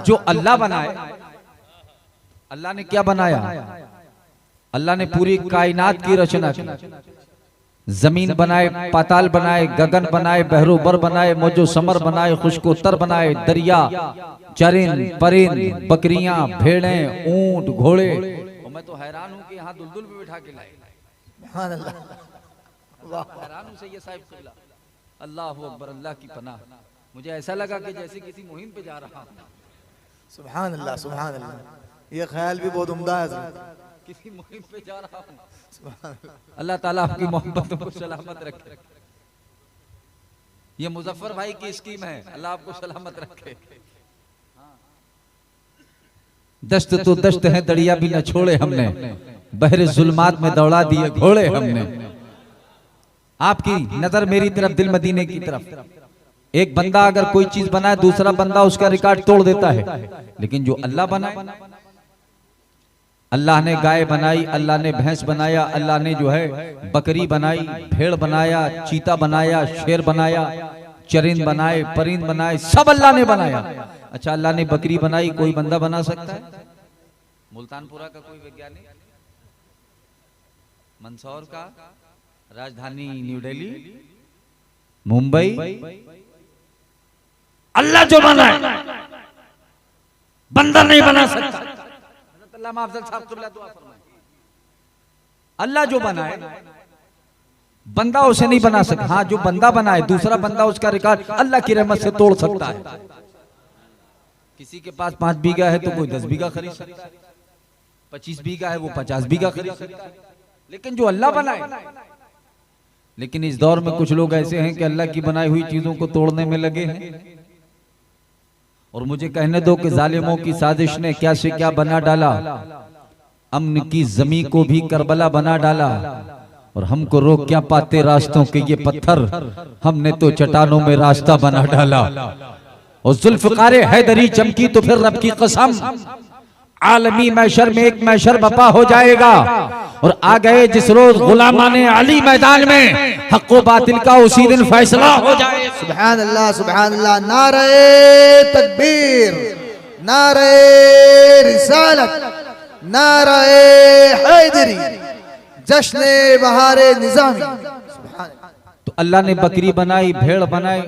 जो अल्लाह बनाए, अल्लाह ने क्या बनाया? अल्लाह ने पूरी कायनात की रचना की। जमीन बनाए, पाताल बनाए, गगन बनाए, बहरोबर बनाए, मौजो समर बनाए, खुशकोतर बनाए, दरिया, चरिंद, परिंद, बकरियां, भेड़ें, ऊंट, घोड़े। और मैं तो हैरान हूं कि यहाँ दुलदुल पे बिठा के लाए। सुभान अल्लाह, वाह, हैरान हूं सैयद साहिब क़िबला। अल्लाह अकबर, अल्लाह की पनाह। मुझे ऐसा लगा कि जैसे किसी मुहिम पे जा रहा हूं। सुभान अल्लाह, सुभान अल्लाह, ये ख्याल भी बहुत उम्दा है, किसी मुहिम पे जा रहा हूं। अल्लाह ताला आपकी मोहब्बत को सलामत रखे। ये मुजफ्फर भाई की स्कीम है, अल्लाह आपको सलामत रखे। दस्त तो दस्त है, दरिया भी न छोड़े हमने, बहरे जुल्मात में दौड़ा दिए घोड़े हमने। आपकी नजर मेरी तरफ, दिल मदीने की तरफ। एक बंदा अगर कोई चीज बनाए, दूसरा बंदा उसका रिकॉर्ड तोड़ देता है, लेकिन जो अल्लाह बनाए, अल्लाह ने गाय बनाई, अल्लाह ने भैंस बनाया, अल्लाह ने जो है बकरी बनाई, भेड़ बनाया, चीता बनाया, शेर बनाया, चरिंद बनाए, परिंद बनाए, सब अल्लाह ने बनाया। अच्छा, अल्लाह ने बकरी बनाई, कोई बंदा बना सकता है? मुल्तानपुरा का कोई वैज्ञानिक, मंदसौर का, राजधानी न्यू दिल्ली, मुंबई, अल्लाह जो बनाए बंदा नहीं बना सकता। अल्लाह जो बनाए बंदा उसे नहीं बना सकता। हाँ, जो बंदा बनाए दूसरा बंदा उसका रिकॉर्ड अल्लाह की रहमत से तोड़ सकता है। किसी के पास 5 बीघा है तो कोई 10 बीघा खरीद सकता है, 25 बीघा है वो 50 बीघा खरीद सकता है, लेकिन जो अल्लाह बनाए। लेकिन इस दौर में कुछ लोग ऐसे हैं कि अल्लाह की बनाई हुई चीजों को तोड़ने में लगे हैं। और मुझे कहने दो कि जालिमों की साजिश ने क्या से क्या बना डाला, अमन की जमीन को भी करबला बना डाला। और हमको रोक क्या पाते रास्तों के ये पत्थर, हमने तो चट्टानों में रास्ता बना डाला। और जुल्फ़िकार हैदरी चमकी तो फिर रब की कसम, आलमी मैशर में एक मैशर बपा हो जाएगा। और आ गए जिस रोज गुलामाने अली मैदान में, हक व बातिल का उसी दिन फैसला हो जाए। सुभान अल्लाह, सुभान अल्लाह। नारे तकबीर, नारे रिसालत, नारे हैदरी, जश्ने बहारे निजामी। तो अल्लाह ने बकरी बनाई, भेड़ बनाई,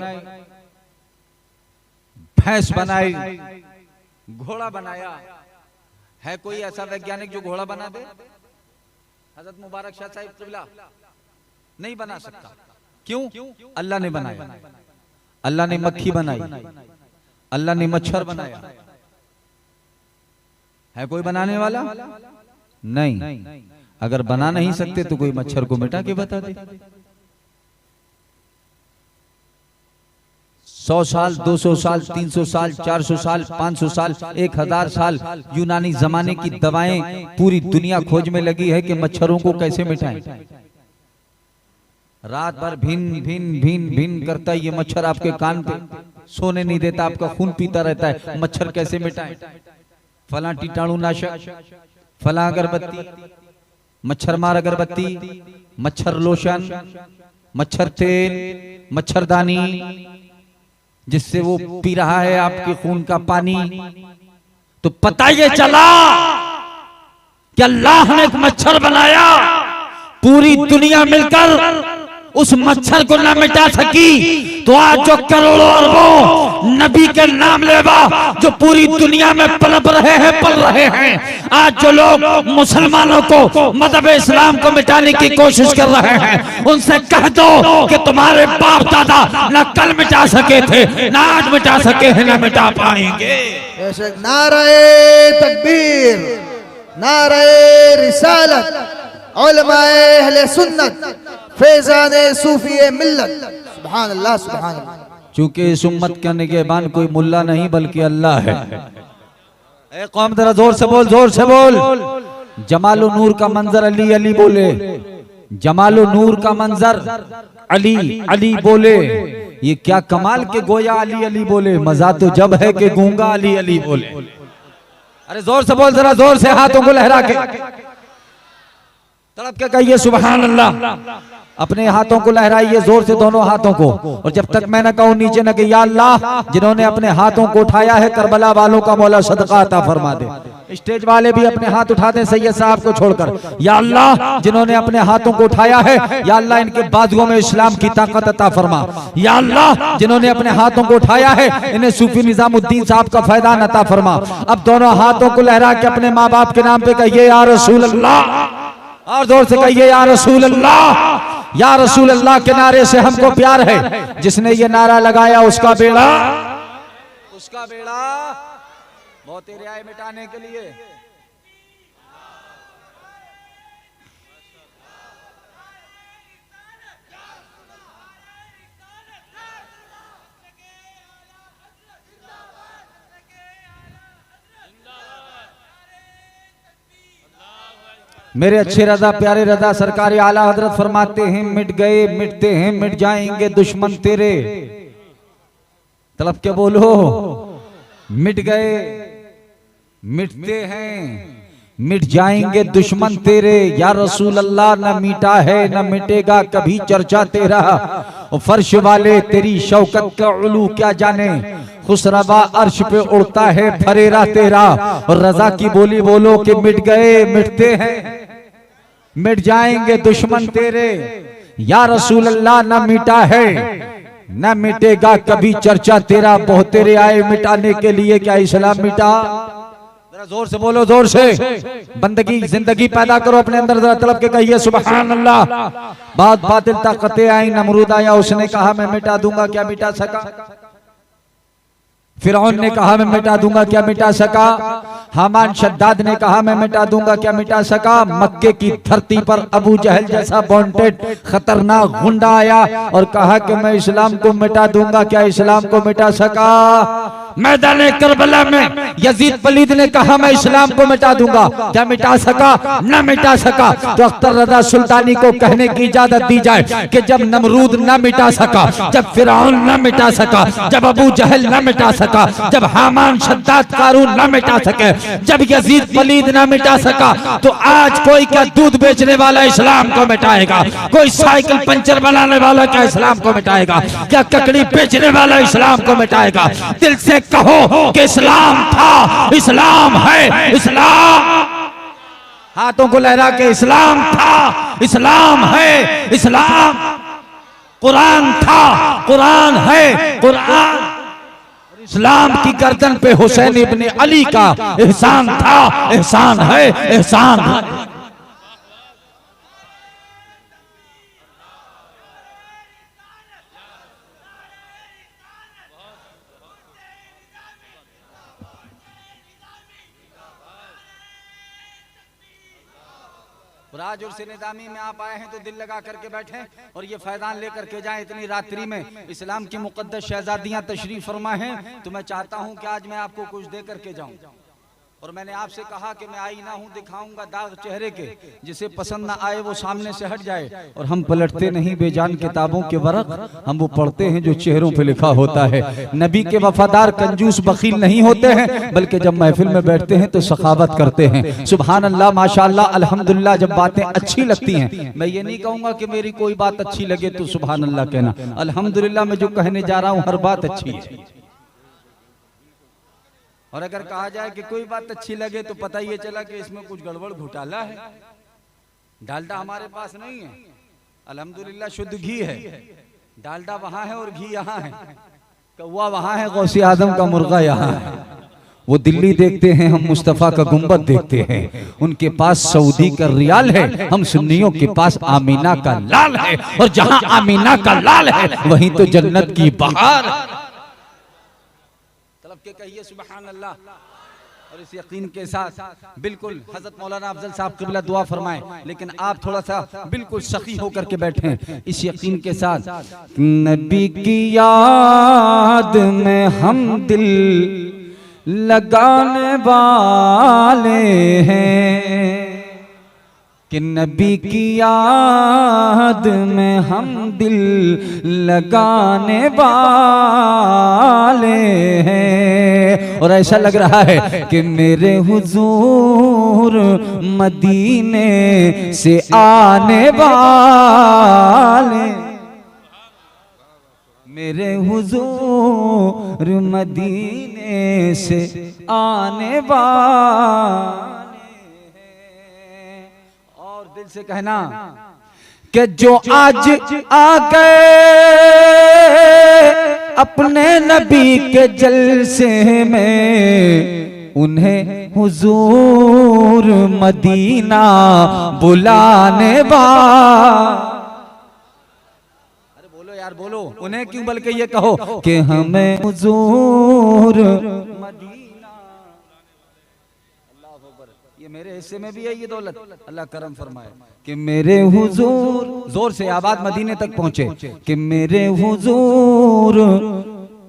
भैंस बनाई, घोड़ा बनाया। है कोई ऐसा वैज्ञानिक जो घोड़ा बना दे? हजरत मुबारक शाह साहिब क़िबला नहीं बना सकता। क्यों? अल्लाह ने बनाया। अल्लाह ने मक्खी बनाई, अल्लाह ने मच्छर बनाया। है कोई बनाने वाला? नहीं। अगर बना नहीं सकते तो कोई मच्छर को मिटा के बता दे। 100 साल, 200 साल, 300 साल, 400 साल, 500 साल, 1000 साल यूनानी जमाने की दवाएं पूरी दुनिया खोज में लगी है कि मच्छरों को कैसे मिटाएं। रात भर भिन भिन भिन भिन करता है ये मच्छर आपके कान पे, सोने नहीं देता, आपका खून पीता रहता है। मच्छर कैसे मिटाएं? फला कीटाणु नाशक, फला अगरबत्ती, मच्छर मार अगरबत्ती, मच्छर लोशन, मच्छर तेल, मच्छरदानी, जिससे वो पी रहा है आपके खून का पानी। तो पता ये चला कि अल्लाह ने एक मच्छर बनाया, पूरी दुनिया मिलकर उस मच्छर को न मिटा सकी। तो आज जो करोड़ों अरबों नबी के नाम लेवा जो पूरी दुनिया में पनप रहे हैं, पल रहे हैं, आज जो लोग मुसलमानों को, मज़हब इस्लाम को मिटाने की कोशिश कर रहे हैं, उनसे कह दो कि तुम्हारे बाप दादा न कल मिटा सके थे, न आज मिटा सके हैं, न मिटा पाएंगे। नारे तकबीर, नारे रिसालत, उलमाए अहले सुन्नत, फैज़ाने सूफी मिल्लत। सुभान अल्लाह, सुभान अल्लाह। चूंकि इस उम्मत का निगहबान कोई मुल्ला नहीं बल्कि अल्लाह है। ए कौम जरा जोर से बोल, जोर से बोल। जमालो नूर का मंजर अली अली बोले, जमालो नूर का मंजर अली अली बोले। ये क्या कमाल के गोया अली अली बोले, मजा तो जब है कि गूंगा अली अली बोले। अरे जोर से बोल, जरा जोर से हाथों को लहरा के तड़प के कहिए सुभान अल्लाह। अपने हाथों को लहराइए जोर से दोनों हाथों को, और जब तक मैं न कहूं नीचे न कि या अल्लाह जिन्होंने अपने हाथों को उठाया है करबला वालों का मौला सदका अता फरमा दे। स्टेज वाले भी अपने हाथ उठा दें सैयद साहब को छोड़कर। या अल्लाह जिन्होंने अपने हाथों को उठाया है या अल्लाह इनके बाजुओं में इस्लाम की ताकत अता फरमा। या अल्लाह जिन्होंने अपने हाथों को उठाया है इन्हें सूफी निजामुद्दीन साहब का फैदान अता फरमा। अब दोनों हाथों को लहरा के अपने माँ बाप के नाम पे कहिए या रसूल अल्लाह, और जोर से कहिए या रसूल अल्लाह। या रसूल अल्लाह के नारे से हमको प्यार है, जिसने ये नारा लगाया उसका बेड़ा बहुत तेरे आए मिटाने के लिए। मेरे अच्छे रजा प्यारे रजा सरकारी आला हजरत फरमाते हैं मिट गए मिटते हैं मिट जाएंगे दुश्मन तेरे। तलब के बोलो, मिट गए मिटते हैं मिट जाएंगे दुश्मन तेरे। या रसूल अल्लाह न मीटा है न मिटेगा कभी चर्चा तेरा। और फर्श वाले तेरी शौकत का उलू क्या जाने, खुसरबा अर्श पे उड़ता है फरेरा तेरा। और रजा की बोली बोलो कि मिट गए मिटते हैं मिट जाएंगे दुश्मन तेरे। या रसूल अल्लाह न मीटा है न मिटेगा कभी चर्चा तेरा। बहुत तेरे आए मिटाने के लिए, क्या इस्लाम मिटा? जरा जोर से बोलो, जोर से। बंदगी जिंदगी पैदा करो अपने अंदर, जरा तलब के कहिए सुभान अल्लाह। बात बातिल ताकतें आई, नमरूद आया, उसने कहा मैं मिटा दूंगा, क्या मिटा सका? फिरौन ने कहा मैं मिटा दूंगा, क्या मिटा सका? हामान शद्दाद ने कहा मैं मिटा दूंगा, क्या मिटा सका? मक्के की धरती पर अबू जहल जैसा वांटेड खतरनाक गुंडा आया और कहा कि मैं इस्लाम को मिटा दूंगा, क्या इस्लाम को मिटा सका? मैदान करबला में यजीद पलीद ने कहा मैं इस्लाम को मिटा दूंगा, क्या मिटा सका? न मिटा सका। तो अख्तर रजा सुल्तानी को कहने की इजाजत दी जाए कि जब नमरूद न मिटा सका, जब फिरौन न मिटा सका, जब अबू जहल न मिटा सका, जब हामान शद्दाद कारून न मिटा सके, जब यजीद पलीद न मिटा सका, तो आज कोई क्या दूध बेचने वाला इस्लाम को मिटाएगा? कोई साइकिल पंचर बनाने वाला क्या इस्लाम को मिटाएगा? क्या ककड़ी बेचने वाला इस्लाम को मिटाएगा? दिल से कहो कि इस्लाम था, इस्लाम है, इस्लाम। हाथों को लहरा के इस्लाम था, इस्लाम है, इस्लाम। कुरान था, कुरान है, कुरान। इस्लाम की गर्दन पे हुसैन इब्ने अली का एहसान था, एहसान है, एहसान है। राज और निजामी में आप आए हैं तो दिल लगा करके बैठे और ये फैदान लेकर के जाएं। इतनी रात्रि में इस्लाम की मुकद्दस शहजादियां तशरीफ फरमा हैं, तो मैं चाहता हूं कि आज मैं आपको कुछ दे करके जाऊं। और मैंने आपसे कहा कि मैं आईना हूं, दिखाऊंगा दाग चेहरे के, जिसे पसंद ना आए वो सामने से हट जाए। और हम पलटते नहीं बेजान किताबों के वरक, हम वो पढ़ते हैं जो चेहरों पे लिखा होता है। नबी के वफादार कंजूस बखील नहीं होते हैं, बल्कि जब महफिल में बैठते हैं तो सखावत करते हैं। सुभान अल्लाह, माशाअल्लाह, अल्हम्दुलिल्लाह। जब बातें अच्छी लगती हैं, मैं ये नहीं कहूंगा कि मेरी कोई बात अच्छी लगे तो सुभान अल्लाह कहना, अल्हम्दुलिल्लाह मैं जो कहने जा रहा हूँ हर बात अच्छी है। और अगर कहा जाए कि कोई बात अच्छी लगे तो पता ये चला कि इसमें कुछ गड़बड़ घोटाला है। डालडा हमारे पास नहीं है, अल्हम्दुलिल्लाह शुद्ध घी है। डालडा वहां है और घी यहाँ है, कौवा वहां है, गौसे आदम का मुर्गा यहाँ है। वो दिल्ली देखते हैं, हम मुस्तफा का गुंबद देखते हैं। उनके पास सऊदी का रियाल है, हम सुन्नियों के पास आमीना का लाल है। और जहां आमीना का लाल है वहीं तो जन्नत की बहार है। के कहिए सुभान अल्लाह। और इस यकीन के साथ बिल्कुल हजरत मौलाना अफजल साहब क़िबला दुआ फरमाएं, लेकिन आप थोड़ा सा बिल्कुल सखी होकर के बैठें इस यकीन के साथ। नबी की याद में हम दिल लगाने वाले हैं कि नबी की याद में हम दिल लगाने वाले हैं। और ऐसा लग रहा है कि मेरे हुजूर मदीने से आने वाले, मेरे हुजूर मदीने से आने वाले हैं। और दिल से कहना कि जो आज आ गए अपने नबी के जलसे में, उन्हें हुजूर मदीना बुलाने वाले। यार बोलो, उन्हें क्यों बल्कि ये कहो कि हमें हुजूर मदीना। अल्लाह अकबर, ये मेरे हिस्से में भी है ये दौलत, अल्लाह करम फरमाए कि मेरे हुजूर, जोर से आवाज मदीने तक पहुंचे कि मेरे हुजूर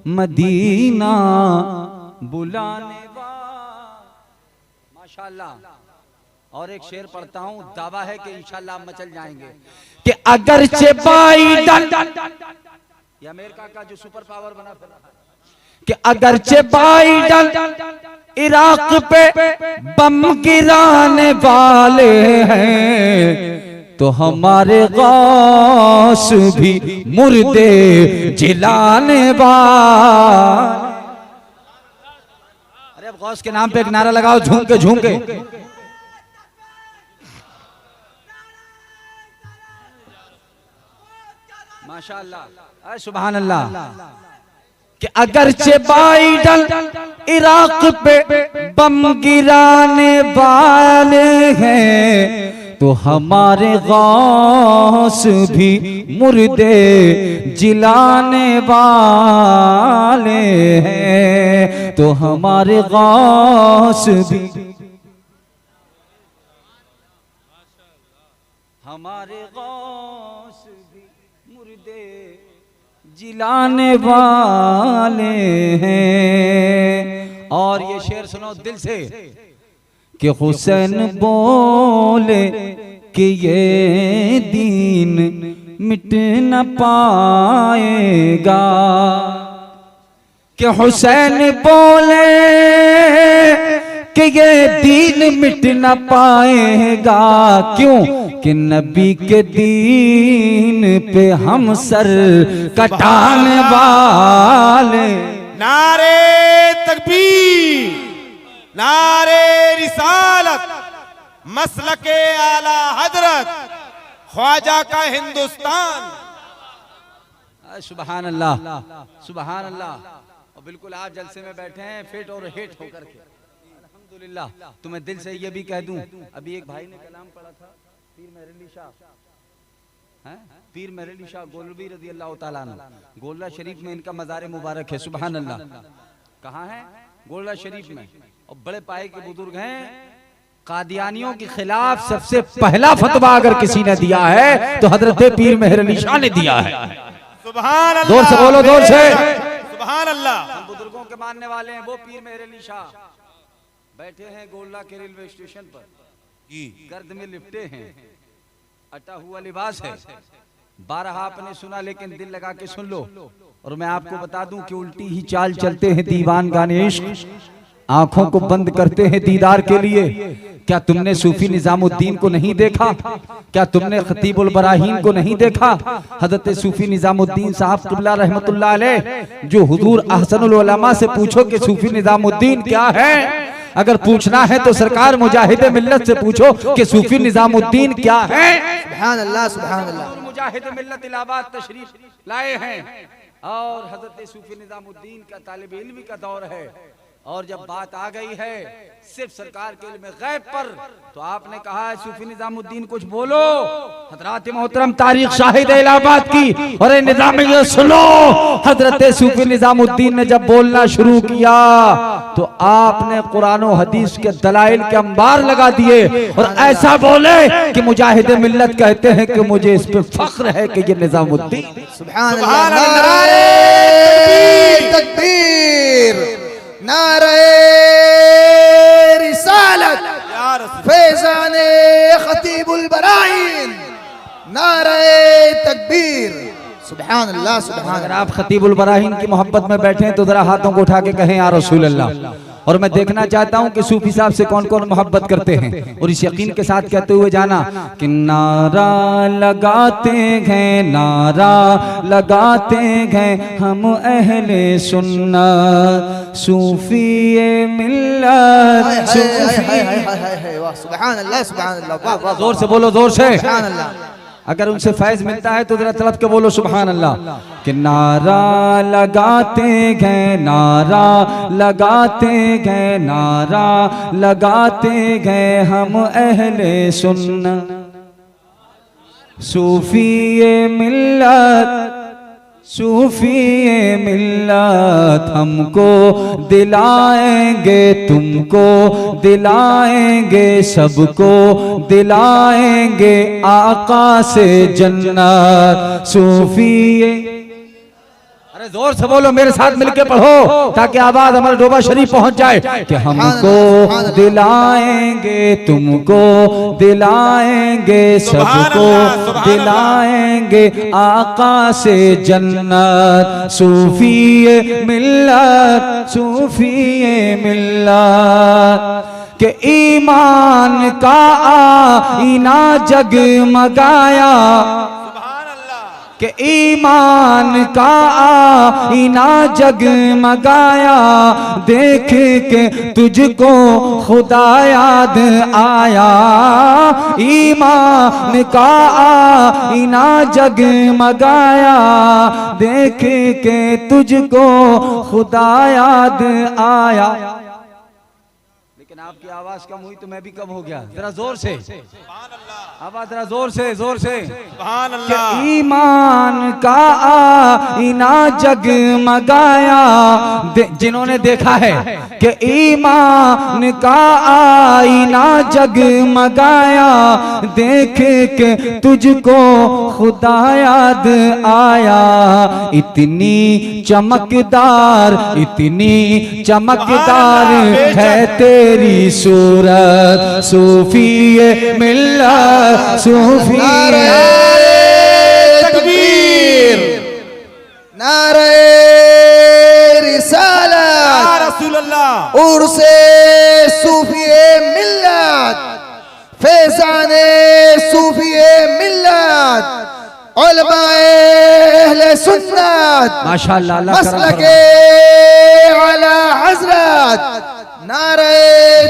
मदीना बुलाने वाले। माशाअल्लाह। और एक शेर पढ़ता हूं, दावा है कि इंशाअल्लाह मचल जाएंगे कि अगरचे बाइडन, ये अमेरिका का जो सुपर पावर बना फिर, कि अगरचे बाइडन इराक पे बम गिराने वाले हैं, तो हमारे गौस भी मुर्दे जिलाने वाले। अरे अब गौस के नाम पे एक नारा लगाओ, झूम के झूम के। माशाअल्लाह, सुभान अल्लाह। कि अगरचे बाइडन इराक पे बम गिराने वाले हैं, तो हमारे गौस भी मुर्दे जिलाने वाले हैं, तो हमारे गौस भी, हमारे गौस भी मुर्दे जिलाने वाले हैं। और ये शेर सुनो दिल से कि हुसैन बोले कि ये दीन मिट न पाएगा, कि हुसैन बोले कि ये दीन मिट न पाएगा। क्यों? कि नबी के दीन पे हम सर कटाने वाले। नारे तकबीर, नारे रिसालत, मसलके आला हजरत, ख्वाजा का हिंदुस्तान। सुभान अल्लाह, सुभान अल्लाह। और बिल्कुल आप जलसे में बैठे हैं फिट और हिट होकर के, अल्हम्दुलिल्लाह। तो मैं दिल से ये भी कह दूं, अभी एक भाई ने कलाम पढ़ा था, पीर मेहरअली शाह, पीर मेहरअली शाह गोलवी रज़ी अल्लाह ताला अन्हु, गोलरा शरीफ में इनका मज़ार मुबारक है। सुभान अल्लाह। कहाँ है? गोलरा शरीफ में। और बड़े पाए के बुजुर्ग हैं। कादियानियों के खिलाफ सबसे पहला फतवा अगर किसी ने दिया है तो हजरत पीर मेहरअली शाह ने दिया है। सुभान अल्लाह, जोर से बोलो, जोर से। सुभान अल्लाह। हम बुजुर्गों के मानने वाले हैं, वो पीर मेहरअली शाह बैठे हैं गोलरा के रेलवे स्टेशन पर, गर्द में लिपटे हैं, अटा हुआ लिबास है। 12 आपने सुना, लेकिन दिल लगा के सुन लो। और मैं आपको बता दूं कि उल्टी ही चाल चलते हैं दीवान गाने इश्क, आंखों को बंद करते हैं दीदार के लिए। क्या तुमने सूफी निजामुद्दीन को नहीं देखा? क्या तुमने खतीबुल बराहीन को नहीं देखा? हजरत सूफी निजामुद्दीन साहब क़िबला रहमतुल्लाह अलैह, जो हुजूर अहसनुल उलमा से पूछो कि सूफी निजामुद्दीन क्या है। अगर पूछना है तो सरकार मुजाहिदे मिल्लत से पूछो कि सूफी निजामुद्दीन क्या है। सुभान अल्लाह, सुभान अल्लाह। मुजाहिदे मिल्लत इलाहाबाद तशरीफ लाए हैं और हजरत सूफी निजामुद्दीन का तालिब इल्मी का दौर है। और जब बात आ गई है सिर्फ सरकार के इल्म गैब पर, तो आपने कहा है सूफी निजामुद्दीन कुछ बोलो। हजरत मोहतरम तारीख शाहिद इलाहाबाद की, और निजाम ये सुनो, हजरत सूफी निजामुद्दीन ने जब बोलना शुरू किया तो आपने कुरान और हदीस के दलाइल के अंबार लगा दिए और ऐसा बोले कि मुजाहिद मिल्लत कहते हैं कि मुझे इस पे फख्र है कि ये निजामुद्दीन। सुभान अल्लाह। नारे तकबीर, नारे रिसालत, फैज़ाने खतीबुल बराहीन। सुभान अल्लाह सुभान अगर आप खतीबुल बराहीन की मोहब्बत में बैठे हैं तो जरा हाथों को उठा के कहें या रसूल अल्लाह। और मैं देखना चाहता हूं कि सूफी साहब से कौन कौन मोहब्बत करते हैं और इस यकीन के साथ कहते हुए जाना कि नारा लगाते हैं, नारा लगाते हैं हम अहले सुन्नत सूफी मिल्लत। सुभान अल्लाह सुभान अल्लाह, वाह वाह, जोर से बोलो, जोर से। सुभान अल्लाह। अगर उनसे फैज मिलता है तो जरा तड़प के बोलो सुभान अल्लाह। कि नारा लगाते हैं, नारा लगाते हैं, नारा लगाते हैं हम अहले सुन्नत सूफी मिल्लत सूफी मिल्लत। हमको दिलाएंगे, तुमको दिलाएंगे, सबको दिलाएंगे आका से जन्नत सूफी। अरे जोर से बोलो, मेरे साथ मिलके पढ़ो ताकि आवाज हमारे डोबा शरीफ पहुंच जाए। कि हमको दिलाएंगे, तुमको दिलाएंगे, सबको दिलाएंगे आका से जन्नत सूफी मिल्लत सूफी मिल्लत। के ईमान का आईना जगमगाया, के ईमान का आईना जगमगाया, देख के तुझको खुदा याद आया। ईमान का आईना जगमगाया, देख के तुझको खुदा याद आया। लेकिन आपकी आवाज कम हुई तो मैं भी कम हो गया। जरा जोर से आवाज, जरा जोर से, जोर से। ईमान का आईना जगमगाया, जिन्होंने देखा है कि ईमान का आईना जगमगाया, देख के तुझको खुदा याद आया। इतनी चमकदार, इतनी चमकदार है तेरी सूरत सूफी मिल्लत सूफी। तकबीर, नारे रिसालत, या रसूल अल्लाह। उर्से सूफी मिल्लत, फैज़ाने सूफी मिल्लत, उलमाए अहले सुन्नत माशाअल्लाह, मसलके आला हज़रत, नारे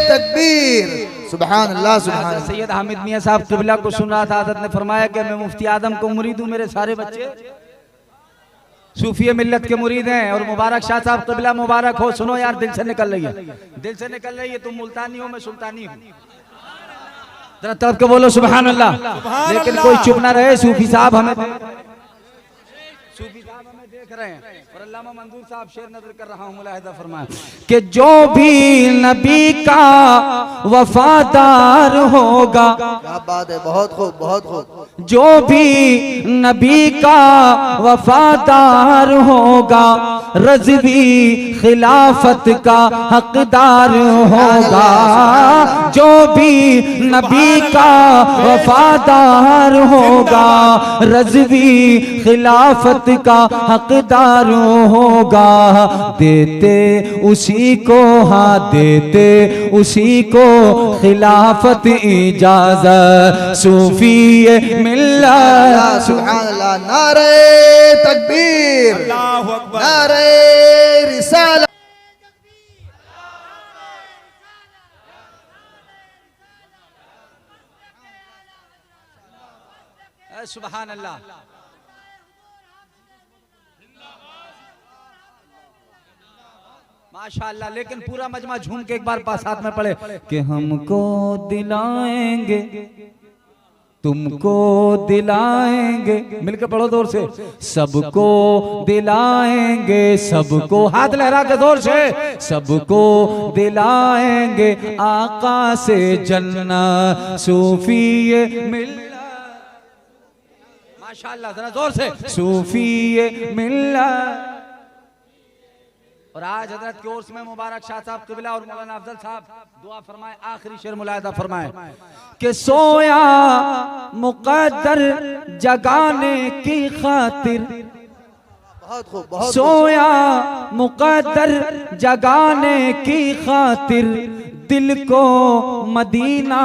तकबीर, सुभान अल्लाह सुभान अल्लाह। सैयद हामिद मियां साहब क़िबला को सुन रहा था, हज़रत ने फरमाया कि मैं मुफ्ती आदम को मुरीद हूं, मेरे सारे बच्चे सूफी मिल्लत के मुरीद हैं। और मुबारक शाह साहब क़िबला मुबारक हो। सुनो यार, दिल से निकल रही है, दिल से निकल रही है। तुम मुल्तानी हो, मैं सुल्तानी हूँ। जरा तब के बोलो सुभान अल्लाह। लेकिन कोई चुप ना रहे, सूफी साहब हमें देख रहे हैं। और अल्लामा मंजूर साहब शेर नजर कर रहा हूं, मुलाहिदा फरमाएं कि जो भी नबी का वफादार होगा, क्या बात है, बहुत खूब बहुत खूब। जो भी नबी का वफादार होगा, रज़वी खिलाफत का हकदार होगा। जो भी नबी का वफादार होगा, रज़वी खिलाफत का हकदार होगा। देते उसी को, हाँ देते उसी को खिलाफत इजाज़त सूफी मिल्लत। सुभान अल्लाह, नारे तकबीर, अल्लाहु अकबर, नारे रिसालत। सुभान अल्लाह। माशाअल्लाह। लेकिन पूरा मजमा झूम के एक बार पास हाथ में पड़े कि हमको दिलाएंगे, तुमको दिलाएंगे, मिलकर पढ़ो जोर से, सबको दिलाएंगे, सबको, हाथ लहरा के जोर से, सबको दिलाएंगे आका से जन्नत सूफी मिल्लत। माशाअल्लाह, जरा जोर से सूफी मिल्लत। और आज हजरत की ओर से मैं मुबारक शाह साहब क़िबला और मौलाना अफजल साहब दुआ फरमाए, आखिरी शेर मुलाहिदा फरमाए कि सोया मुक़द्दर जगाने की खातिर, बहुत खूब, बहुत सोया मुक़द्दर जगाने की खातिर, दिल को मदीना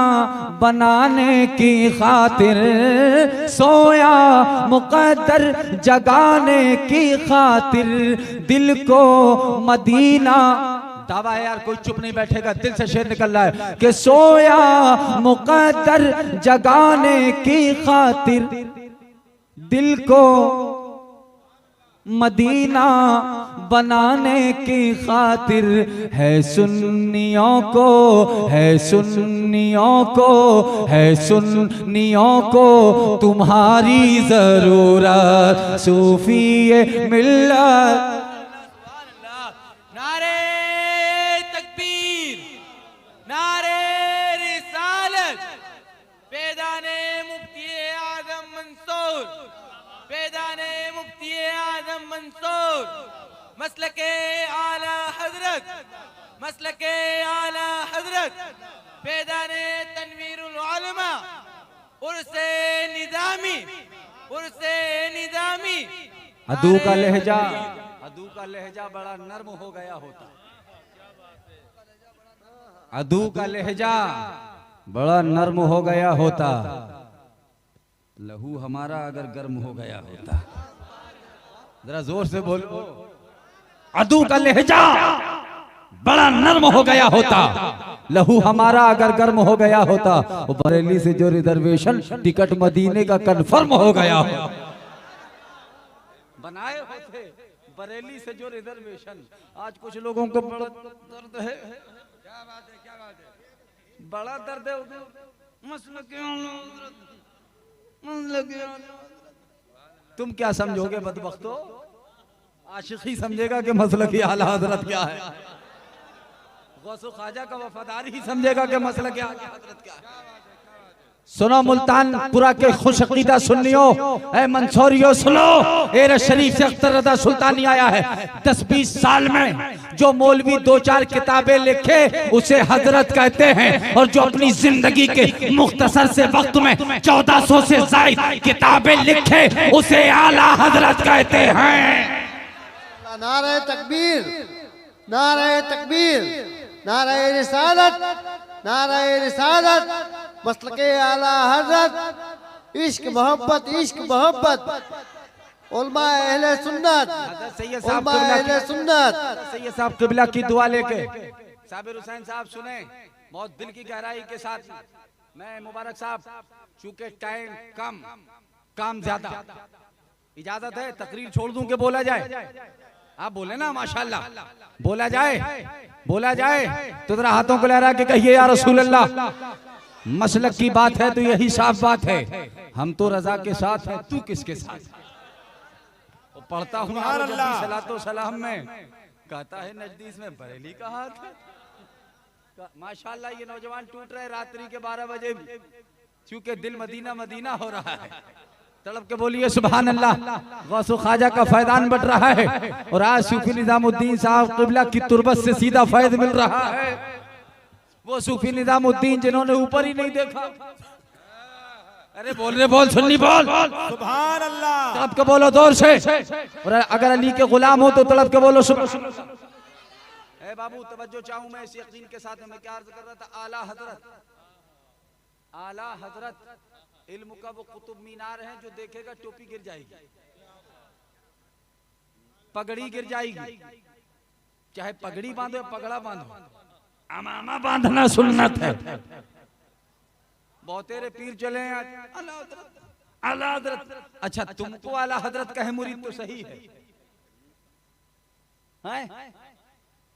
बनाने की खातिर, सोया मुक़द्दर जगाने की खातिर, दिल को मदीना। दावा है यार, कोई चुप नहीं बैठेगा, दिल से शेर निकल रहा है कि सोया मुक़द्दर जगाने की खातिर, दिल को मदीना बनाने की खातिर, है सुन्नियों को, है सुन्नियों को, है सुन्नियों को तुम्हारी जरूरत, सूफी मिल्लत। नारे तकबीर, नारे रिसालत, पैदाने मुफ्ती आजम मंसूर, पैदाने मुफ्ती आजम मंसूर, मसलके आला हजरत, मसलके आला हजरत, पैदाने तनवीरुल उलमा, उर्से निजामी, उर्से निजामी। अदू का लहजा, अदू का लहजा बड़ा नर्म हो गया होता, अदू का लहजा बड़ा नर्म हो गया होता, लहू हमारा अगर गर्म हो गया होता। जरा जोर से बोलो, अदू का लहजा बड़ा नर्म हो गया होता, लहू हमारा अगर गर्म हो गया होता। और बरेली से जो रिजर्वेशन टिकट मदीने का कंफर्म हो गया हो, बनाए होते बरेली से जो रिजर्वेशन। आज कुछ लोगों को बड़ा दर्द है, क्या बात है, क्या बात है, बड़ा दर्द है तुम क्या समझोगे बदबख्तो, आशिकी समझेगा कि मसला की आला हजरत क्या है, गौसो ख्वाजा का वफादारी ही समझेगा कि मसला क्या हजरत क्या है। सुनो मुल्तान पुरा के खुश अकीदा सुन्नियों, ऐ मंसूरियों सुनो, एरे शरीफ से अख्तर रज़ा सुल्तानी आया है। 10-20 साल में जो मौलवी 2-4 किताबें लिखे उसे हजरत कहते हैं, और जो अपनी जिंदगी के मुख्तसर से वक्त में 1400 से जायद किताबें लिखे उसे आला हजरत कहते हैं। नारे तकबीर, नारे तकबीर, नारे रिसालत, नारे रिसालत, मसलके आला हजरत, इश्क मोहब्बत, इश्क मोहब्बत, उलमा अहले सुन्नत, उलमा अहले सुन्नत। सैयद साहब क़िबला की दुआ लेके साबिर हुसैन साहब सुने बहुत दिल की गहराई के साथ। मैं मुबारक साहब, चूंकि टाइम कम काम ज्यादा, इजाजत है तकरीर छोड़ दूं कि बोला जाए? आप बोले ना माशाल्लाह, बोला जाए, बोला जाए तो जरा हाथों को लहरा के कहिए या रसूल अल्लाह। मसलक की बात है तो यही साफ बात है, हम तो रजा के साथ हैं, तू किसके साथ है? पढ़ता हूँ सलातो सलाम में, कहता है नजदीस में बरेली का हाथ है। माशाल्लाह ये नौजवान टूट रहे रात्रि के 12 बजे, क्योंकि दिल मदीना मदीना हो रहा है। तड़प के बोलिए सुभान अल्लाह, गौसो ख्वाजा का फैदान बढ़ रहा है, और आज सूफी निजामुद्दीन साहब क़िबला की तुरबत से सीधा फैद मिल रहा है। वो सूफी निजामुद्दीन जिन्होंने ऊपर ही नहीं देखा। अरे बोल रे बोल, सुन्नी बोल, सुभान अल्लाह। तड़प के बोलो जोर से, और अगर अली के गुलाम हो तो तड़प के बोलो सुभान। ए बाबू तवज्जो चाहूं मैं इस यकीन के साथ, मैं क्या अर्ज कर रहा था, आला हजरत, आला हजरत इल्म का वो कुतुब मीनार है जो देखेगा टोपी गिर जाएगी, पगड़ी गिर जाएगी, चाहे पगड़ी बांधो या पगड़ा बांधो, अमामा बांधना सुन्नत है। बहुत तेरे पीर चले आला हजरत, आला हजरत। अच्छा तुमको आला हजरत कहे मुरीद तो सही है,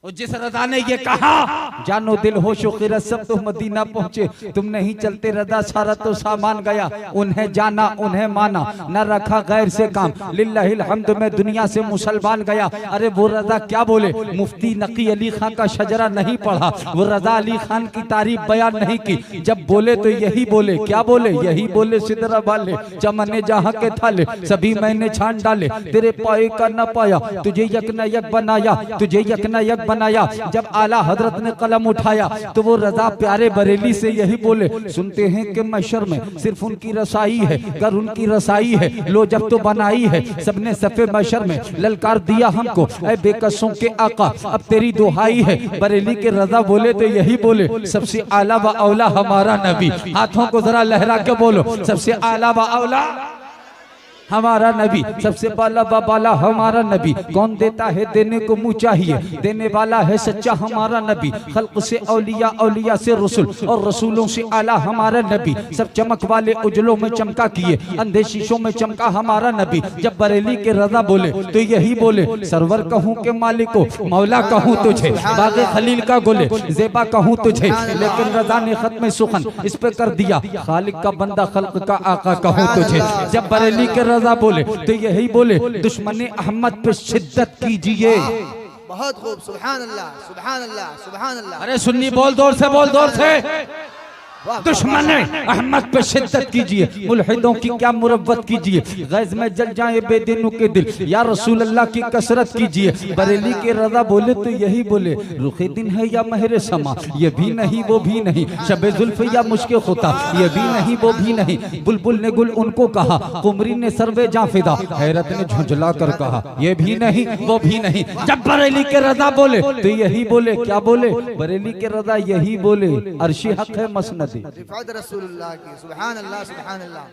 और जिस रजा ने ये कहा जानो दिल होशो खिरत सब तो मदीना पहुंचे, तुम नहीं चलते रजा सारा तो सामान गया। उन्हें जाना उन्हें माना न रखा गैर से काम, लिल्लाहिल हम्द में दुनिया से मुसलमान गया। अरे वो रजा क्या बोले, मुफ्ती नकी अली खान का शजरा नहीं पढ़ा, वो रजा अली खान की तारीफ बयान नहीं की। जब बोले तो यही बोले, क्या बोले, यही बोले सिदरा वाले चमने जहाँ के थाले सभी मैंने छान डाले, तेरे पाए का न पाया तुझे यक न यक बनाया, तुझे यक न यक बनाया। जब आला हजरत ने कलम उठाया तो वो रजा प्यारे बरेली से यही बोले, सुनते हैं कि महशर में सिर्फ उनकी रसाई है, कर उनकी रसाई है, लो जब तो बनाई है सबने सफे महशर में ललकार दिया हमको, ऐ बेकसों के आका अब तेरी दुहाई है। बरेली के रजा बोले तो यही बोले, सबसे आला व औला हमारा नबी। हाथों को जरा लहरा के बोलो, सबसे आला व औला हमारा नबी, सबसे बाला बाला हमारा नबी। कौन देता है देने को मुँह चाहिए, देने वाला है सच्चा हमारा नबी। खल्क से औलिया, औलिया से रसूल और रसूलों से आला हमारा नबी। सब चमक वाले उजलों में चमका किए, अंधे शीशों में चमका हमारा नबी। जब बरेली के रजा बोले तो यही बोले, सरवर कहूँ के मालिको मौला कहूँ तुझे, बागे खलील का गोले जेबा कहूँ तुझे, लेकिन रजा ने खत्म सुखन इस पे कर दिया, खालिक का बंदा खल्क का आका कहूँ तुझे। जब बरेली के रजा बोले तो यही बोले, दुश्मन अहमद पे शिद्दत कीजिए। बहुत खूब, सुभान अल्लाह सुभान अल्लाह सुभान अल्लाह। अरे सुन्नी बोल जोर से, बोल जोर से। दुश्मन अहमद पे शिद्दत कीजिए, मुल्हिदों की क्या मुरव्वत कीजिए, गैज में जल जाए बेदिनों के दिल, या रसूल अल्लाह की कसरत कीजिए। बरेली के रजा बोले तो यही बोले, रुखे दिन है या महरे समा, ये भी नहीं वो भी नहीं, शबे जुल्फ या मुश्किल खुता, ये भी नहीं वो भी नहीं। बुलबुल ने गुल उनको कहा, कुमरी ने सर्वे जाफिदा, हैरत ने झुंझला कर कहा, ये भी नहीं वो भी नहीं। जब बरेली के रजा बोले तो यही बोले, क्या बोले, बरेली के रजा यही बोले, अर्शी हक है मसनद रिफात रसूलुल्लाह की, सुभान अल्लाह सुभान अल्लाह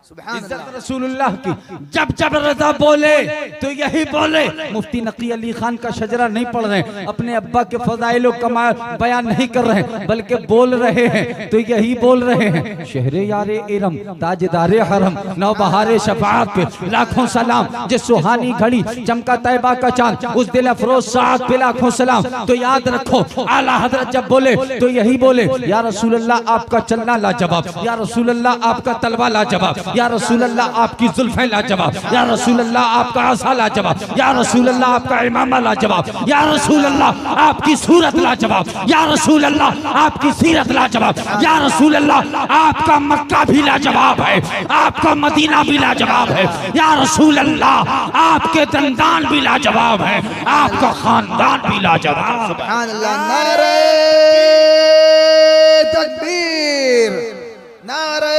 सुभान इज्जत अल्लाह। रसूलुल्लाह की। जब जब रजा बोले तो यही बोले, मुफ्ती नकी अली खान का शजरा नहीं पढ़ रहे, अपने अब्बा के फजाइल कमाल बयान नहीं कर रहे, बल्कि बोल रहे हैं तो यही बोल रहे हैं, शहरे यारे इरम ताजदारे हरम नौबहारे शफाअत पे लाखों सलाम, जिस सुहानी घड़ी चमका तैबा का चांद उस दिल अफरोज साथ पे लाखों सलाम। तो याद रखो आला हजरत जब बोले तो यही बोले, या रसूल अल्लाह आपका चलना लाजवाब, या रसूल अल्लाह आपका तलवा लाजवाब, या रसूल अल्लाह आपकी जुल्फे लाजवाब, या रसूल अल्लाह आपका आसा लाजवाब, या रसूल अल्लाह आपका इमामा लाजवाब, या रसूल अल्लाह आपकी सूरत लाजवाब, या रसूल अल्लाह आपकी सीरत लाजवाब, या रसूल अल्लाह आपका मक्का भी लाजवाब है, आपका मदीना भी लाजवाब है, या रसूल अल्लाह आपके दंदान भी लाजवाब है, आपका खानदान भी लाजवाब। सुभान अल्लाह। नारे तकबीर, नारे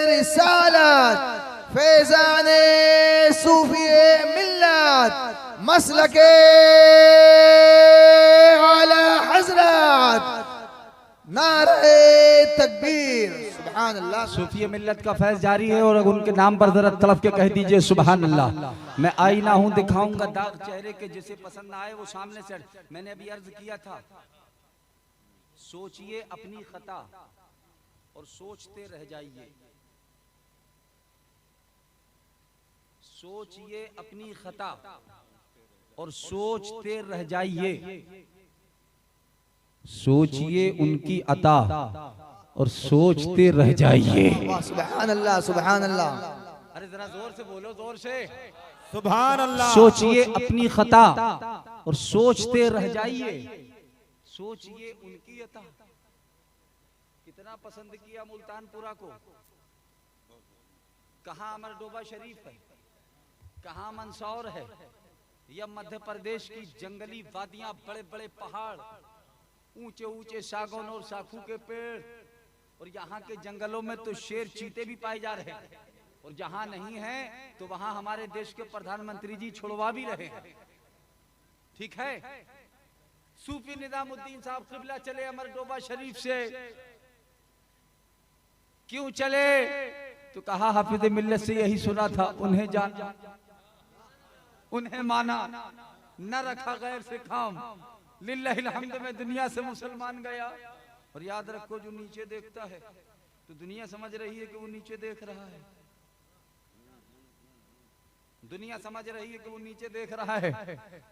रिसालत, फैज़ाने सूफिए मिल्लत, मसलके आला हज़रत, नारे तकबीर, सुभान अल्लाह। सूफी मिल्लत का फैज जारी है और उनके नाम पर जरा तड़प के कह दीजिए सुभान अल्लाह। मैं आईना हूं दिखाऊंगा दाग चेहरे के, जिसे पसंद ना आए वो सामने से। मैंने अभी अर्ज किया था, सोचिए अपनी खता और सोचते रह जाइए, सोचिए अपनी खता और सोचते रह जाइए, सोचिए उनकी अता और सोचते रह जाइए। सुभान अल्लाह सुभान अल्लाह। अरे जरा जोर से बोलो, जोर से सुभान अल्लाह। सोचिए अपनी खता और सोचते रह जाइए, सोचिए उनकी अता। कितना पसंद किया मुल्तानपुरा को, कहाँ अमरडोबा शरीफ है, कहाँ मंदसौर है, या मध्य प्रदेश की जंगली वादियां, बड़े बड़े पहाड़, ऊंचे ऊंचे सागौन और साखू के पेड़, और यहाँ के जंगलों में तो शेर चीते भी पाए जा रहे हैं, और जहाँ नहीं है तो वहाँ हमारे देश के प्रधानमंत्री जी छुड़वा भी रहे हैं। ठीक है, सूफी निजामुद्दीन साहब किबला चले अमरडोबा शरीफ से, क्यों चले तो कहा हाफिज मिल्लत से यही सुना था, उन्हें जाना उन्हें माना, न रखा गैर से काम, लिल्लाहिल हम्द में दुनिया से मुसलमान गया। और याद रखो जो नीचे देखता है तो दुनिया समझ रही है कि वो नीचे देख रहा है, दुनिया समझ रही है कि वो नीचे देख रहा है,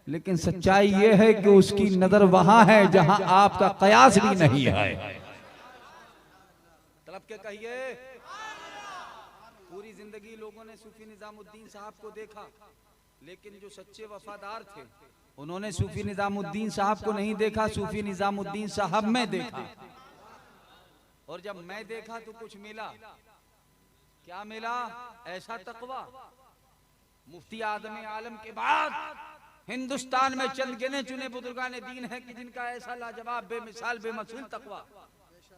लेकिन सच्चाई ये है कि उसकी नजर वहां है जहां आपका कयास भी नहीं है। तलब के कहिए। पूरी जिंदगी लोगों ने सूफी निजामुद्दीन साहब को देखा, लेकिन जो सच्चे वफादार थे उन्होंने सूफी निजामुद्दीन साहब को नहीं देखा, सूफी निजामुद्दीन साहब में देखा। और जब मैं देखा तो कुछ मिला। क्या मिला? ऐसा तकवा। मुफ्ती आदम आलम के बाद हिंदुस्तान में चंद गिने चुने बुजुर्गान दीन हैं कि जिनका ऐसा लाजवाब, बेमिसाल, बेमसूल तकवा।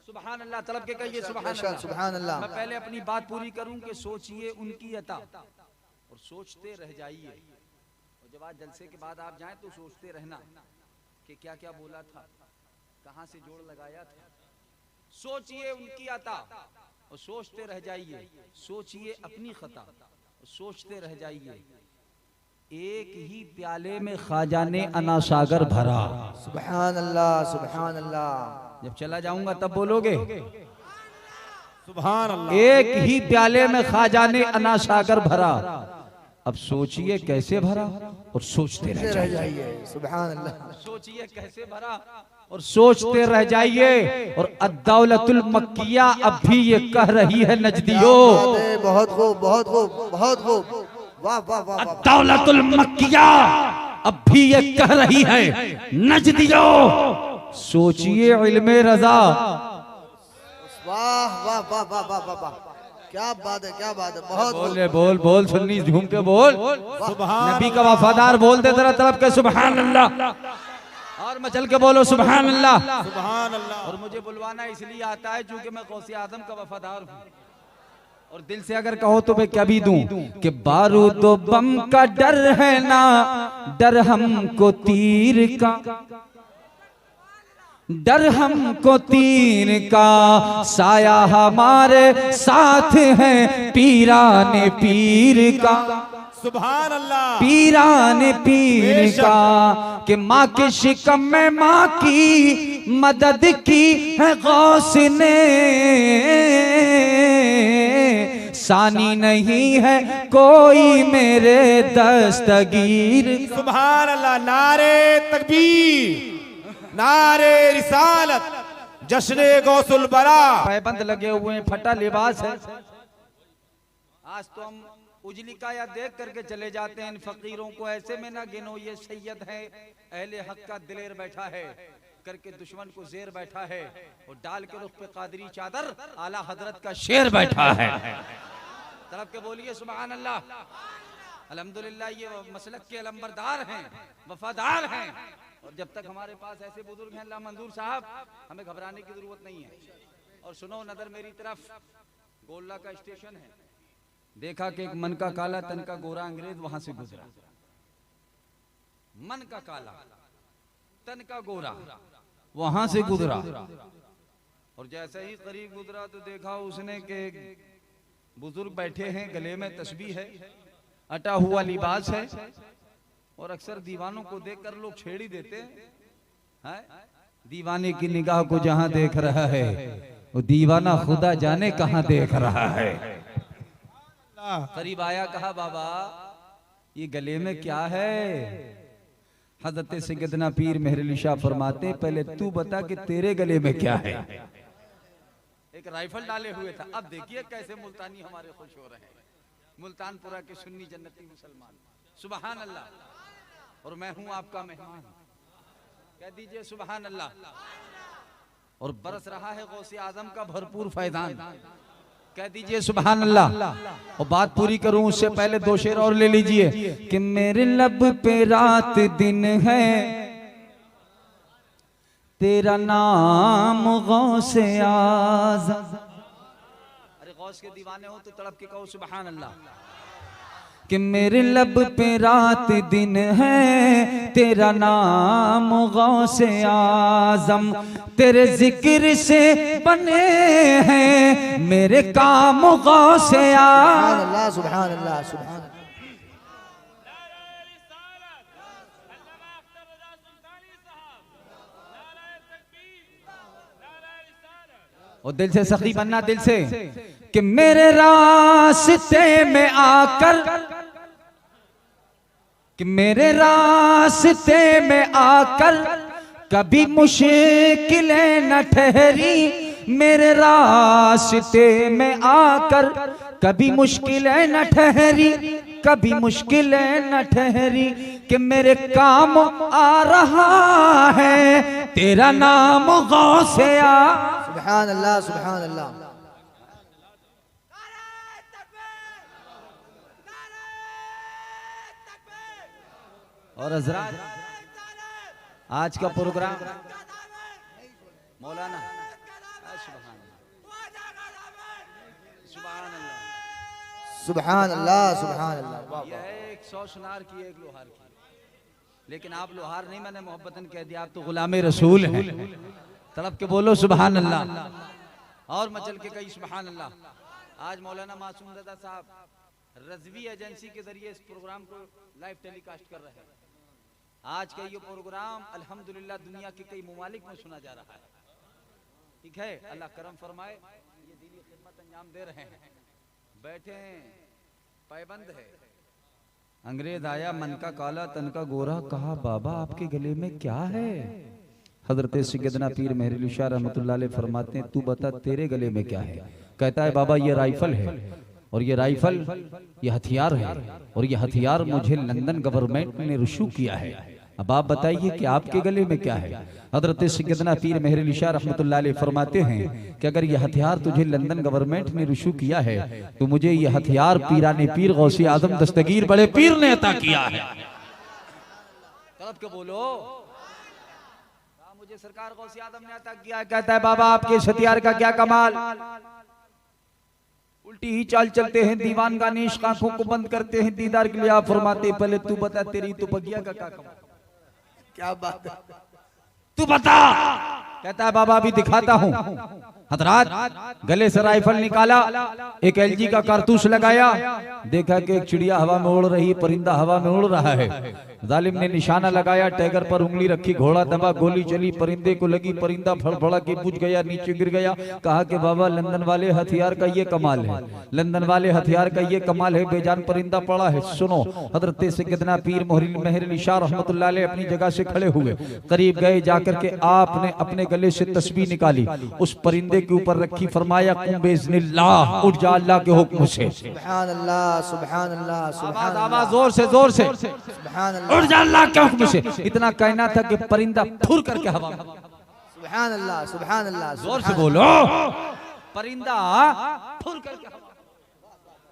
सुभान अल्लाह। तलब के कहिए सुभान अल्लाह। सुभान अल्लाह। मैं पहले अपनी बात पूरी करूं कि सोचिए उनकी अता और सोचते रह जाइए। और जब आज जलसे के बाद आप जाएं तो सोचते रहना कि क्या क्या बोला था, कहां से जोड़ लगाया था। सोचिए उनकी अता और सोचते रह जाइए। सोचिए अपनी खता और सोचते रह जाइए। एक ही प्याले में ख्वाजा ने अना सागर भरा। सुभान अल्लाह, सुभान अल्लाह। जब चला जाऊंगा तब बोलोगे सुभान अल्लाह। एक ही प्याले में ख्वाजा ने अना सागर भरा। अब सोचिए कैसे भरा और सोचते रह रह जाइए। जाइए। सुभान अल्लाह। सोचिए कैसे भरा और सोचते रह जाइए। और अद्दौलतुल मक्किया अब भी ये कह रही है नजदियों। बहुत खूब, बहुत खूब, बहुत खूब। वाह वाह वाह वाह। अद्दौलतुल मक्किया अब भी ये कह रही है नजदियों। सोचिए इल्मे रजा। वाह वाह वाह वाह वाह वाह वाह। क्या बात है, क्या बात है। बहुत बोले बोल बोल सुन्नी झूम के बोल। नबी का वफादार बोल दे जरा तलब के सुभान अल्लाह। और मचल के बोलो सुभान अल्लाह। सुभान अल्लाह। और मुझे बुलवाना इसलिए आता है क्योंकि मैं गौसे आजम का वफादार हूँ। और दिल से अगर कहो तो मैं क्या भी दूं कि बारूद बम का डर है ना, डर हमको तीर का, डर हमको तीर का, साया हमारे साथ है पीराने पीर का। सुभान अल्लाह। पीराने पीर का कि माँ के शिकम में माँ की मदद की है गौस ने, सानी नहीं है कोई मेरे दस्तगीर। सुभान अल्लाह। नारे तकबीर, नारे रिसालत, जश्ने गौसुल बरा। पैबंद लगे हुए हैं, फटा लिबास है। आज तो हम उजली का या देख करके चले जाते हैं। इन फकीरों को ऐसे में ना गिनो, ये सैयद है, अहले हक का दिलेर बैठा है करके दुश्मन को जेर बैठा है। और डाल के रुख पे कादरी चादर आला हजरत का शेर बैठा है। तरफ के बोलिए सुभान अल्लाह। अल्हम्दुलिल्लाह ये मसलक के अलंबरदार हैं, वफादार हैं। और जब तक हमारे पास ऐसे बुजुर्ग हैं अल्लाह मंजूर साहब, हमें घबराने की जरूरत नहीं है। और सुनो नजर मेरी तरफ, गोल्ला का स्टेशन है। देखा कि एक मन का काला तन का गोरा अंग्रेज वहां से गुजरा। मन का काला तन का गोरा वहां से गुजरा। और जैसे ही करीब गुजरा तो देखा उसने कि बुजुर्ग बैठे हैं, गले में तस्बीह है, अटा हुआ लिबास है। और अक्सर दीवानों को देखकर लोग छेड़ी देते हैं। दीवाने की निगाह को जहां देख रहा है वो दीवाना खुदा जाने कहां देख रहा है। करीब आया, कहा बाबा ये गले में क्या है? हजरत सैयदना पीर मेहर अली शाह फरमाते पहले तू बता कि तेरे गले में क्या है। एक राइफल डाले हुए था। अब देखिए कैसे मुल्तानी हमारे खुश हो रहे हैं। मुल्तानपुरा के सुन्नी जन्नती मुसलमान, सुभान अल्लाह। और मैं हूं आपका मेहमान, कह दीजिए सुभान अल्लाह। और बरस रहा है गौसे आजम का भरपूर फैजान, कह दीजिए सुभान अल्लाह। और बात पूरी करूं उससे पहले दो शेर और ले लीजिए कि मेरे लब पे रात दिन है, तेरा नाम गौसे आज़म। अरे गौस के दीवाने हो तो तड़प के कहो सुभान अल्लाह। कि मेरे लब पे रात दिन है, तेरा नाम गौसे आज़म, तेरे जिक्र से बने हैं मेरे काम गौसे आज़म। सुभान अल्लाह, सुभान अल्लाह। और दिल से सखी बनना, दिल से कि मेरे रास्ते में आकर कि मेरे रास्ते में आकर कभी मुश्किलें न ठहरी, मेरे रास्ते में आकर कभी मुश्किलें न ठहरी, कभी मुश्किलें न ठहरी, कि मेरे काम आ रहा है तेरा नाम गौसे आ। सुभान अल्लाह, सुभान अल्लाह। और हजरात, आज का प्रोग्राम मौलाना सुभान अल्लाह, सुभान अल्लाह। यह है एक 100 सुनार की, एक लोहार की। लेकिन आप लोहार नहीं, मैंने मोहब्बतन कह दिया, आप तो गुलामे रसूल हैं। तड़प के बोलो सुभान अल्लाह और मचल के कई सुभान अल्लाह। आज मौलाना मासूम रजा साहब रजवी एजेंसी के जरिए इस प्रोग्राम को लाइव टेलीकास्ट कर रहे हैं। आज का ये प्रोग्राम अल्हम्दुलिल्लाह दुनिया के कई ममालिक में सुना जा रहा है। ठीक है, अल्लाह करम फरमाए। ये दीनी खिदमत अंजाम दे रहे हैं, बैठे हैं, पायबंद है। अंग्रेज आया, मन का काला तन का गोरा, कहा बाबा आपके गले में क्या है? हजरत सैयदना पीर मेहरुल शाह रहमतुल्लाह अलैह फरमाते हैं, तू बता तेरे गले में क्या है? कहता है बाबा ये राइफल है, और ये राइफल ये हथियार है, और ये हथियार मुझे लंदन गवर्नमेंट ने रुशू किया है। अब आप बताइए कि आपके गले में क्या है? हजरत सैयदना पीर मेहरुल शाह रहमतुल्लाह अलैह फरमाते हैं कि अगर ये हथियार तुझे लंदन गवर्नमेंट ने रुशू किया है तो मुझे ये हथियार पीराने पीर गौसे आजम दस्तगीर बड़े पीर ने अता किया है। तड़प के बोलो, मुझे सरकार गौसे आजम ने अता किया है। कहता है बाबा आपके इस हथियार का क्या कमाल? उल्टी ही चाल चलते हैं, दीवान का निश आंखों को बंद करते हैं, दीदार के लिए आप फरमाते पहले तू बता तेरी तो बगिया का क्या कमाल? क्या बात है, तू बता। कहता है बाबा अभी दिखाता हूँ। हजरात गले से राइफल निकाला, एक एलजी का कारतूस लगाया, देखा कि एक चिड़िया हवा में उड़ रही, परिंदा हवा में उड़ रहा है। जालिम ने निशाना लगाया, टैगर पर उंगली रखी, घोड़ा दबा, गोली चली, परिंदे को लगी, परिंदा फड़फड़ा के बुझ गया, नीचे गिर गया। कहा कि बाबा लंदन वाले हथियार का ये कमाल है, लंदन वाले हथियार का ये कमाल है, बेजान परिंदा पड़ा है। सुनो, हजरत सैयदना पीर मेहरुल शाह रहमतुल्लाह अलैह अपनी जगह से खड़े हुए, करीब गए, जाकर के आपने अपने गले से तस्बीह निकाली, उस परिंदे के ऊपर रखी, फरमाया कुम बिइज़्निल्लाह, उठ जा अल्लाह के हुक्म से। सुभान अल्लाह, सुभान अल्लाह, सुभान आवाज जोर से, जोर से, सुभान अल्लाह, उठ जा अल्लाह के हुक्म से। इतना कहना था कि परिंदा फुर करके हवा में। सुभान अल्लाह, सुभान अल्लाह, जोर से बोलो, परिंदा फुर करके हवा।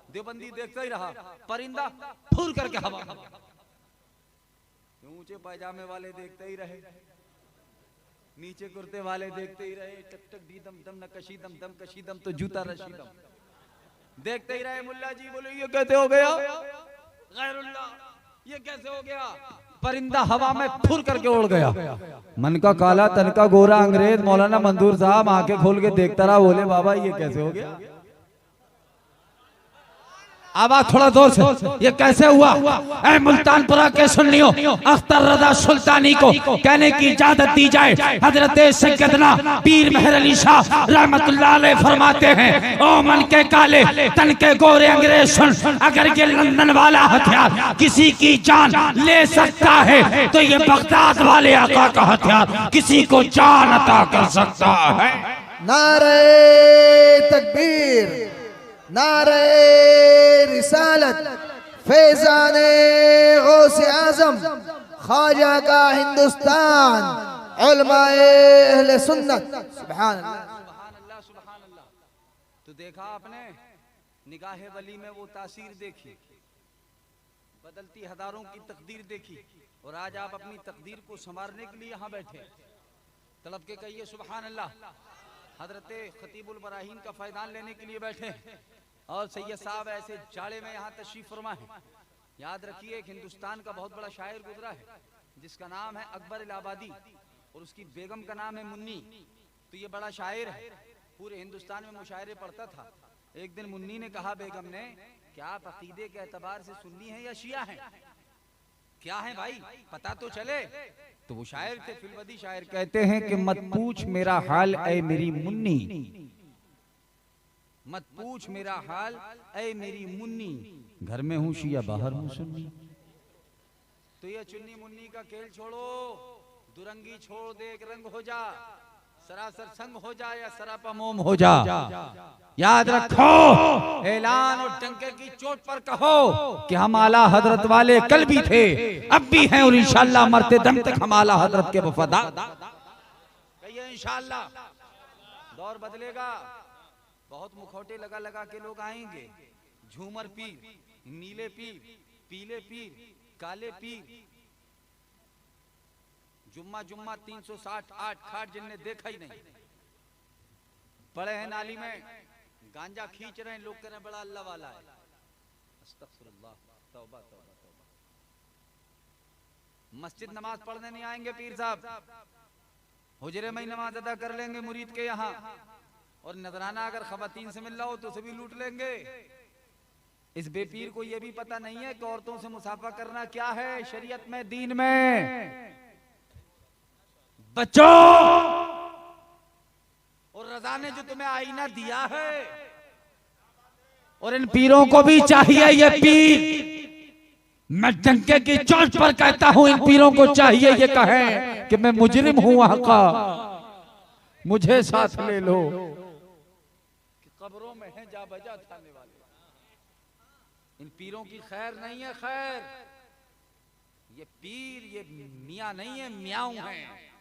देवबंदी देखता ही रहा, परिंदा फुर करके हवा। ऊंचे पायजामे वाले देखते ही रहे, नीचे कुर्ते वाले देखते ही रहे, टक टक दी दम दम न कशी दम दम कशी दम तो जूता रशी दम देखते ही रहे। मुल्ला जी बोले ये कैसे हो गया? गैरुल्लाह, ये कैसे हो गया? परिंदा हवा में फुर करके उड़ गया। मन का काला तन का गोरा अंग्रेज मौलाना मंजूर साहब आंखें खोल के देखता रहा, बोले बाबा ये कैसे हो गया? आवाज थोड़ा जोर से, ये कैसे हुआ? ऐ मुल्तानपुरा के सुन्नियों, अख्तर रजा सुल्तानी को कहने की इजाजत दी जाए। हजरत सैयदना पीर मेहरुल शाह रहमतुल्लाह अलैह फरमाते हैं, ओ मन के काले तन के गोरे अंग्रेज सुन, अगर ये लंदन वाला हथियार किसी की जान ले सकता है तो ये बगदाद वाले आका का हथियार किसी को जान अता कर सकता है। नारे तकबीर, नारे रिसालत, फैज़ाने गौसे आज़म, ख्वाजा का हिंदुस्तान, उलमाए अहले सुन्नत। सुभान अल्लाह, सुभान अल्लाह, सुभान अल्लाह। तो देखा आपने निगाहे वली में वो तासीर देखी, बदलती हजारों की तकदीर देखी, और आज आप अपनी तकदीर को संवारने के लिए यहाँ बैठे। तड़प के कहिए सुभान अल्लाह। हजरत खतीबुल बराहीन का फैज़ान लेने के लिए बैठे, और सैयद साहब ऐसे जाड़े में यहाँ तशरीफ फरमा है। याद रखिए एक हिंदुस्तान का बहुत बड़ा शायर गुजरा है जिसका नाम है अकबर इलाहाबादी, और उसकी बेगम का नाम है मुन्नी। तो ये बड़ा शायर है, पूरे हिंदुस्तान में मुशायरे पढ़ता था। एक दिन मुन्नी ने कहा बेगम ने, क्या आप अकीदे के एतबार से सुन्नी हैं या शिया हैं? क्या है भाई पता तो चले। तो वो शायर थे, फिलवदी शायर, कहते हैं कि मत पूछ मेरा हाल ऐ मेरी मुन्नी, मत पूछ मेरा हाल ऐ मेरी मुन्नी, घर में हूँ शिया बाहर हूँ सुन्नी। तो ये चुन्नी मुन्नी का खेल छोड़ो, दुरंगी छोड़ दे, एक रंग हो जा, सरासर संग हो जा या सरापा मोम हो जा। याद रखो, ऐलान और डंके की चोट पर कहो कि हम आला हजरत वाले कल भी थे, अब भी हैं और इंशाअल्लाह मरते दम तक हम आला हजरत के वफादार। कहिए इंशाअल्लाह। दौर बदलेगा, बहुत मुखौटे लगा लगा के लोग आएंगे, झूमर पीर, नीले पीर, पीले पीर, काले पीर, जुम्मा जुम्मा 368 खाट जिनने देखा ही नहीं, पड़े हैं नाली में, गांजा खींच रहे हैं, लोग कह रहे हैं बड़ा अल्लाह वाला है। अस्तगफिरुल्लाह, तौबा तौबा तौबा। मस्जिद नमाज पढ़ने नहीं आएंगे पीर साहब, हुजरे में ही नमाज अदा कर लेंगे मुरीद के यहाँ, और नजराना अगर खवातीन से मिल रहा हो तो उसे भी लूट लेंगे। इस बेपीर को यह भी पता नहीं है कि औरतों से मुसाफा करना क्या है शरीयत में, दीन में। बच्चों, और रज़ा ने जो तुम्हें आईना दिया है, और इन पीरों को भी चाहिए, ये पीर, मैं डंके की चोट पर कहता हूं, इन पीरों को चाहिए ये कहें कि मैं मुजरिम हूं वहां का, मुझे साथ ले लो। कि कब्रों में है जा बजा थाने वाले। इन पीरों की खैर नहीं है खैर, ये पीर ये मियाँ नहीं है, म्याऊं है।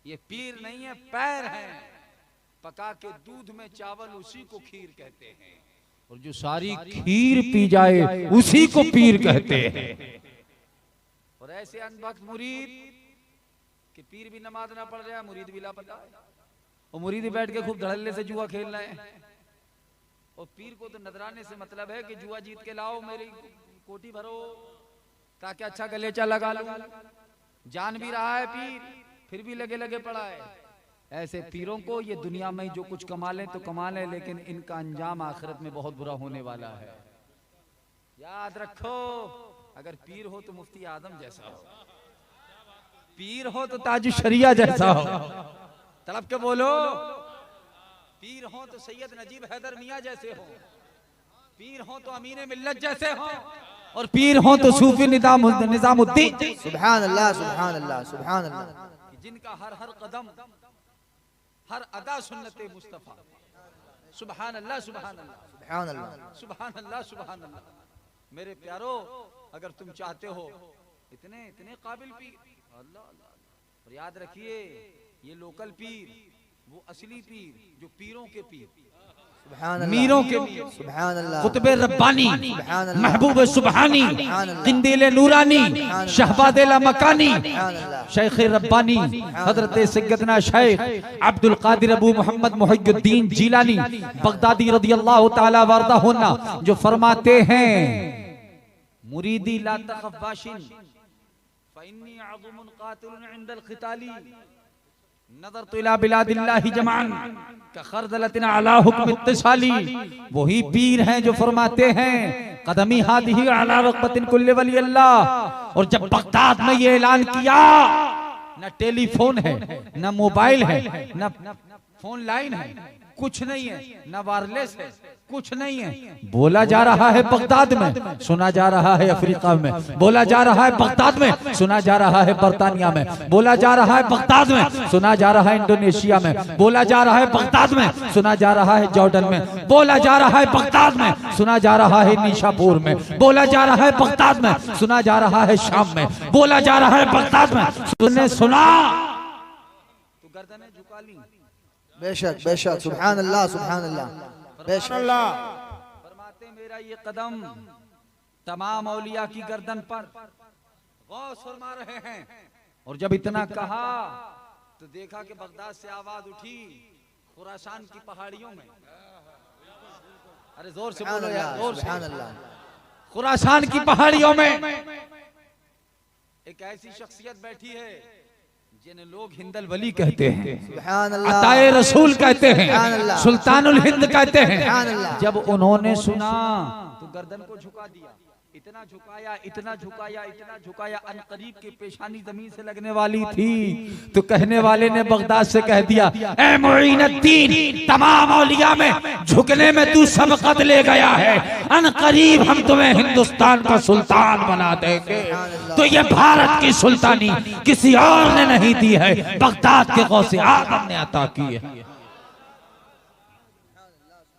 ये पीर नहीं है, पैर हैं, पका के दूध में चावल उसी को खीर कहते हैं, और जो सारी खीर पी जाए उसी को पीर कहते हैं। और ऐसे अनबख्त मुरीद कि पीर भी नमाज ना पढ़ रहा है, मुरीद भी लापता है, और मुरीद बैठ के खूब धड़ल्ले से जुआ खेल रहे हैं। और पीर को तो नजराने से मतलब है कि जुआ जीत के लाओ, मेरी कोठी भरो ताकि अच्छा गलेचा लगा लूं। जान भी रहा है पीर, फिर भी लगे लगे पड़ा है। ऐसे पीरों को ये दुनिया में जो कुछ कमा लें तो कमा लें, लेकिन इनका अंजाम आखिरत में बहुत बुरा होने वाला है। याद रखो, अगर पीर हो तो मुफ्ती आदम जैसा हो, पीर हो तो ताज शरिया जैसा हो, तड़प के बोलो। पीर हो तो सैयद नजीब हैदर मियाँ जैसे हो, पीर हो तो अमीर मिल्लत जैसे हो, और पीर हो तो सूफी निजामुद्दीन। सुभान अल्लाह, सुभान अल्लाह, सुभान अल्लाह। जिनका हर हर कदम, हर अदा सुन्नते मुस्तफा। सुभान अल्लाह, सुभान अल्लाह, सुभान अल्लाह, सुभान अल्लाह, सुभान अल्लाह। मेरे प्यारो, अगर तुम चाहते हो इतने इतने काबिल पीर, अल्लाह अल्लाह। और याद रखिए, ये लोकल पीर वो असली पीर, जो पीरों के पीर, मीरों के पीर, सुभान अल्लाह, कुतुबे रब्बानी, महबूब सुबहानी, किंदीले नूरानी, शहबादेला मकानी, शेख रब्बानी हजरत सैयदना शेख अब्दुल कादिर अबू मोहम्मद मुहियुद्दीन जिलानी बगदादी रदियल्लाहु ताला वारदा होना, जो फरमाते हैं, मुरीदी ला तखफ बाशिन फइन्नी अज़मुन कातिलुन इंदल क़िताली, नज़र तो इला बिलादिल्लाहि जमान का खरदलतिन अला हुक्म इत्तिसाली। वही पीर हैं जो फरमाते हैं, कदमी हादिही अला रग़बतिन कुल्ली वली अल्लाह। और जब बगदाद में ये ऐलान किया, न टेलीफोन है, न मोबाइल है, न फोन लाइन है, कुछ नहीं है, न वायरलेस है, कुछ नहीं है। बोला जा रहा है बगदाद में, सुना जा रहा है अफ्रीका में, बोला जा रहा है बगदाद में, सुना जा रहा है बर्तानिया में, बोला जा रहा है बगदाद में, सुना जा रहा है इंडोनेशिया में, बोला जा रहा है बगदाद में, सुना जा रहा है जॉर्डन में, बोला जा रहा है बगदाद में, सुना जा रहा है निशापुर में, बोला जा रहा है बगदाद में, सुना जा रहा है शाम में, बोला जा रहा है बगदाद में। तुमने सुना तो गर्दनें झुका ली। बेशक बेशक, सुभान अल्लाह, सुभान अल्लाह, बेशक। फरमाते मेरा ये कदम तमाम औलिया की गर्दन पर गौस फरमा रहे हैं। और जब इतना कहा तो देखा कि बगदाद से आवाज उठी खुरासान की पहाड़ियों में। अरे जोर से बोलो यार, जोर से। सुभान अल्लाह, खुरासान की पहाड़ियों में एक ऐसी शख्सियत बैठी है जिन्हें लोग हिंदल वली कहते हैं, सुभान अल्लाह, अताए रसूल कहते हैं, सुभान अल्लाह, सुल्तानुल हिंद कहते हैं। सुभान अल्लाह। जब उन्होंने सुना तो गर्दन को झुका दिया। इतना झुकाया, इतना झुकाया, इतना झुकाया, अनकरीब की पेशानी जमीन से लगने वाली थी तो कहने वाले ने बगदाद से कह दिया, ए मुईनुद्दीन, तमाम औलिया में झुकने में तू सबकत ले गया है, अनकरीब हम तुम्हें हिंदुस्तान का सुल्तान बना देंगे। तो ये भारत की सुल्तानी किसी और ने नहीं दी है, बगदाद के गौसे आजम ने अता की है।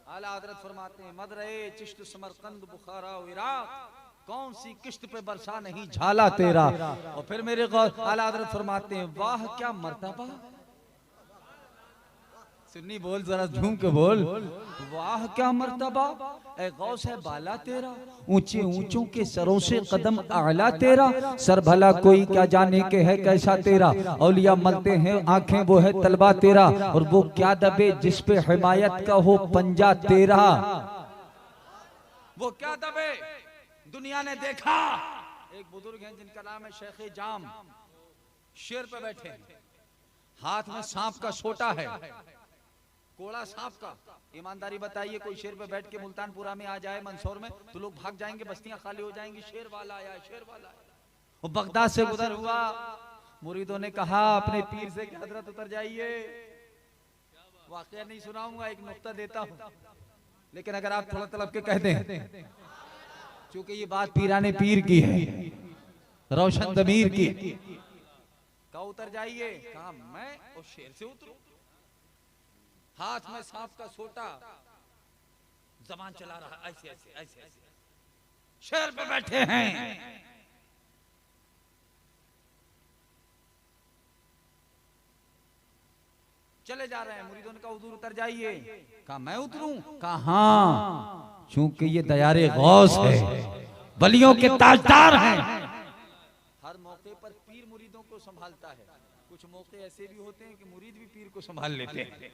आला हज़रत फरमाते हैं, मदरे चिश्त समरकंद बुखारा इराक, कौन सी किश्त पे बरसा नहीं झाला तेरा। और फिर मेरे आला हज़रत फरमाते हैं, वाह क्या मर्तबा, सुन्नी बोल जरा झूम के बोल, वाह क्या मर्तबा, ए गौस है बाला तेरा, ऊंचे ऊंचों के सरों से कदम आला तेरा, सर भला कोई क्या जाने के है कैसा तेरा, औलिया मलते हैं आंखें वो है तलबा तेरा, और वो क्या दबे जिस पे हिमायत का हो पंजा तेरा। वो क्या दबे, दुनिया ने देखा। एक बुजुर्ग हैं जिनका नाम है शेख जाम, शेर पे बैठे, हाथ में सांप का सोटा है, कोड़ा सांप का। ईमानदारी बताइए, कोई शेर पे बैठ के मुल्तानपुरा में आ जाए, मंदसौर में, तो लोग भाग जाएंगे, बस्तियां खाली हो जाएंगी, शेर वाला आया, शेर वाला आया। वो बगदाद से गुजर हुआ, मुरीदों ने कहा अपने पीर से कि हजरत उतर जाइए। वाकया नहीं सुनाऊंगा, एक नुक्ता देता हूं, लेकिन अगर आप थोड़ा तलब के कह दें, क्योंकि ये बात पीराने पीर की है, रोशन दमीर की। कहा उतर जाइए, कहा मैं और शेर से उतरूं, हाथ में सांप का सोटा, जबान चला रहा ऐसे ऐसे ऐसे ऐसे, शेर पे बैठे हैं। चले जा रहे हैं, मुरीदों ने कहा हुजूर उतर जाइए। कहा मैं उतरूं? कहा हाँ, चूंकि ये दयारे गौस है, वलियों के ताजदार हैं। हर मौके पर पीर मुरीदों को संभालता है, कुछ मौके ऐसे भी होते हैं कि मुरीद भी पीर को संभाल लेते हैं,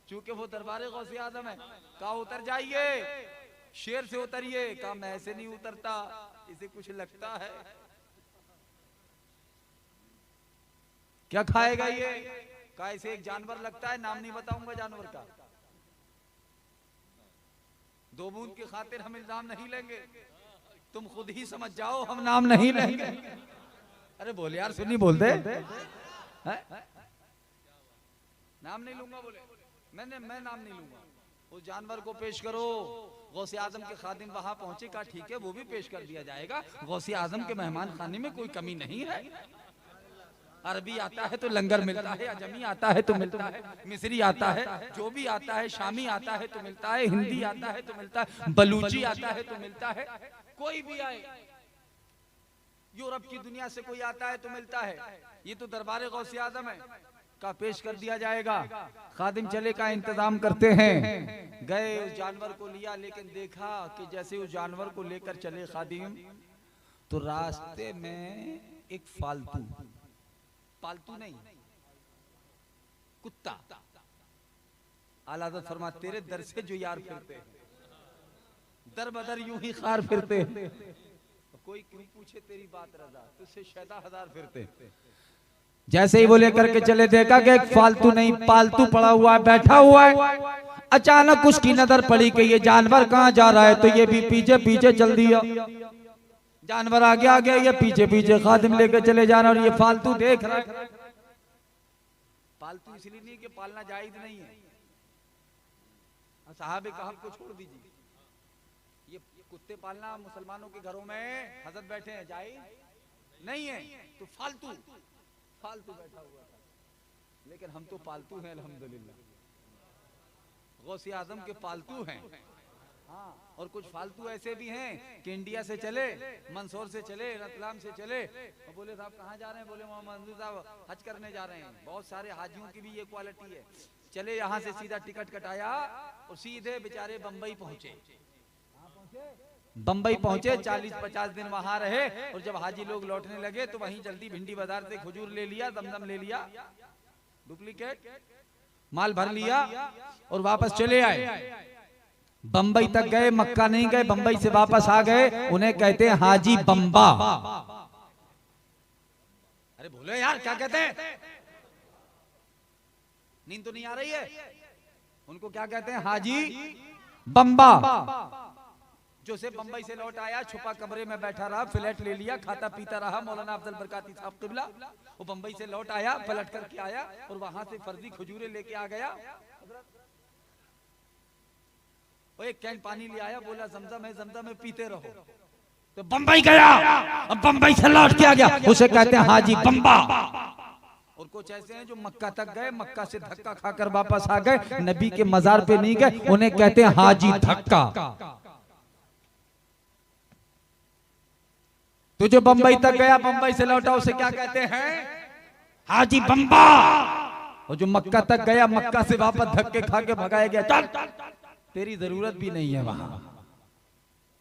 चूंकि वो दरबारे गौसे आजम है। कहा उतर जाइए, शेर से उतरिए। कहा मैं ऐसे नहीं उतरता, इसे कुछ लगता है। क्या खाएगा ये? कहा इसे एक जानवर लगता है, नाम नहीं बताऊंगा जानवर का, दो बूंद की खातिर हम इल्जाम नहीं लेंगे, तुम खुद ही समझ जाओ, हम नाम नहीं लेंगे। अरे बोले यार, सुनी बोलते नाम नहीं लूंगा, बोले मैं नाम नहीं लूंगा। उस जानवर को पेश करो, गौसे आजम के खादिम वहां पहुंचे। कहा ठीक है, वो भी पेश कर दिया जाएगा, गौसे आजम के मेहमान खाने में कोई कमी नहीं है। अरबी आता है तो लंगर मिलता है, अजमी आता है तो मिलता है, मिस्री आता है, जो भी आता है, शामी आता है तो मिलता है, हिंदी आता है तो मिलता है, बलूची आता है तो मिलता है, कोई भी आए, यूरोप की दुनिया से कोई आता है तो मिलता है। ये तो दरबारे गौसे आजम है, का पेश कर दिया जाएगा। खादिम चले का इंतजाम करते हैं, गए उस जानवर को लिया, लेकिन देखा कि जैसे उस जानवर को लेकर चले खादिम, तो रास्ते में एक पालतू नहीं, कुत्ता। आला हज़रत फरमा, तेरे दर से जो यार फिरते हैं, दर बदर यूं ही खार फिरते हैं, कोई क्यों पूछे तेरी बात रजा, तुझसे शैदा हजार फिरते। जैसे ही वो लेकर के चले, देखा कि एक फालतू नहीं पालतू पड़ा हुआ है, बैठा हुआ है। अचानक उसकी नजर पड़ी कि ये जानवर कहाँ जा रहा है, तो ये भी पीछे पीछे चल दिया। जानवर आगे आ गया, ये पीछे पीछे, खादिम लेके चले जाना, और ये फालतू देख रहा है। पालतू इसलिए नहीं कि पालना जायज नहीं है, साहब कहब को छोड़ दीजिए, ये कुत्ते पालना मुसलमानों के घरों में हजरत बैठे हैं जायज नहीं है, तो फालतू बैठा हुआ था। लेकिन हम तो पालतू हैं अल्हम्दुलिल्लाह, गौसे आजम के पालतू हैं। हाँ, और कुछ फालतू ऐसे भी हैं कि इंडिया से चले, मंदसौर से चले, रतलाम से चले, और बोले साहब कहाँ जा रहे हैं? बोले मोहम्मद साहब हज करने जा रहे हैं। बहुत सारे हाजियों की भी ये क्वालिटी है, चले यहाँ से सीधा टिकट कटाया और सीधे बेचारे बम्बई पहुंचे। बम्बई पहुंचे, 40-50 दिन वहां रहे, और जब हाजी लोग लौटने लगे तो वहीं जल्दी भिंडी बाजार से खजूर ले लिया, दमदम ले लिया, डुप्लीकेट माल भर लिया और वापस चले आए। बम्बई तक गए, मक्का नहीं गए, बम्बई से वापस आ गए। उन्हें कहते हैं हाजी बम्बा। अरे बोलो यार, क्या कहते हैं? नींद तो नहीं आ रही है? उनको क्या कहते हैं? हाजी बम्बा। जो से बंबई से लौट आया, छुपा कमरे में बैठा रहा, फ्लैट ले लिया, खाता पीता रहा, मौलाना अफजल बरकाती साहब किबला, वो बंबई से लौट आया, पलट करके आया और वहां से फर्जी खजूरें लेके आ गया, वो एक कैन पानी ले आया, बोला जमजम है, जमजम है, पीते रहो। तो बंबई गया, अब बंबई से लौट के आ गया, उसे कहते हैं हाजी बम्बा। और कुछ ऐसे हैं जो मक्का तक गए, मक्का से धक्का खाकर वापस आ गए, नबी के मजार पे नहीं गए, उन्हें कहते हैं हाजी धक्का। तो जो बंबई तक गया, बंबई से लौटा, उसे क्या कहते हैं? हाजी बम्बा। और जो मक्का तक गया, मक्का से वापस धक्के खा के भगाया गया, चल तेरी जरूरत भी नहीं है वहां,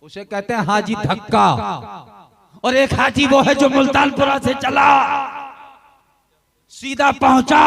उसे कहते हैं हाजी धक्का। और एक हाजी वो है जो मुल्तानपुरा से चला, सीधा पहुंचा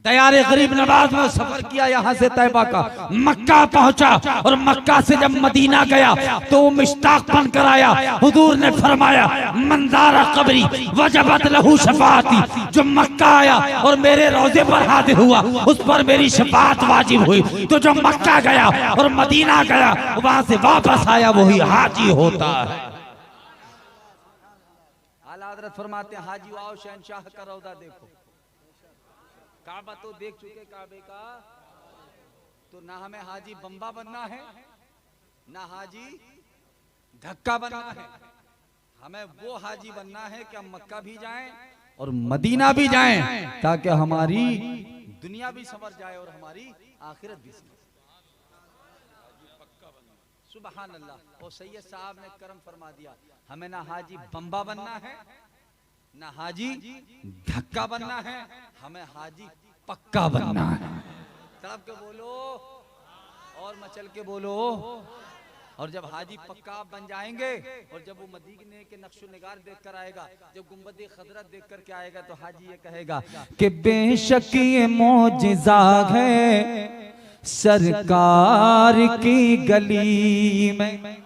दयारे गरीब नवाज में, सफर किया यहां से तैयबा का, मक्का पहुंचा, और मक्का से जब मदीना गया तो मुश्ताक बनकर आया। हुजूर ने फरमाया मंजारा कबरी वजबत लहू शफाअती, जो मक्का आया और मेरे रोजे पर हाजिर हुआ, उस पर मेरी शफाअत वाजिब हुई। तो जो मक्का गया और मदीना गया, वहां से वापस आया, वही हाजी होता है। आला हज़रत फरमाते हैं हाजी आओ शहनशाह का रौदा देखो, काबा तो देख चुके काबे का, तो ना हमें हाजी बम्बा बनना है, ना हाजी धक्का बनना है, हमें वो हाजी बनना है कि हम मक्का भी जाएं और मदीना भी जाएं, ताकि हमारी दुनिया भी संवर जाए और हमारी आखिरत भी संवर। सुभान अल्लाह। और सैयद साहब ने करम फरमा दिया, हमें ना हाजी बम्बा बनना है, ना हाजी धक्का बनना है, हमें हाजी पक्का बनना है। तड़प के बोलो और मचल के बोलो। और जब हाजी पक्का आप बन जाएंगे, और जब वो मदीने के नक्शो निगार देख कर आएगा, जब गुंबद खजरा देख कर के आएगा, तो हाजी ये कहेगा कि बेशक ये मौजिज़ा है सरकार की गली में।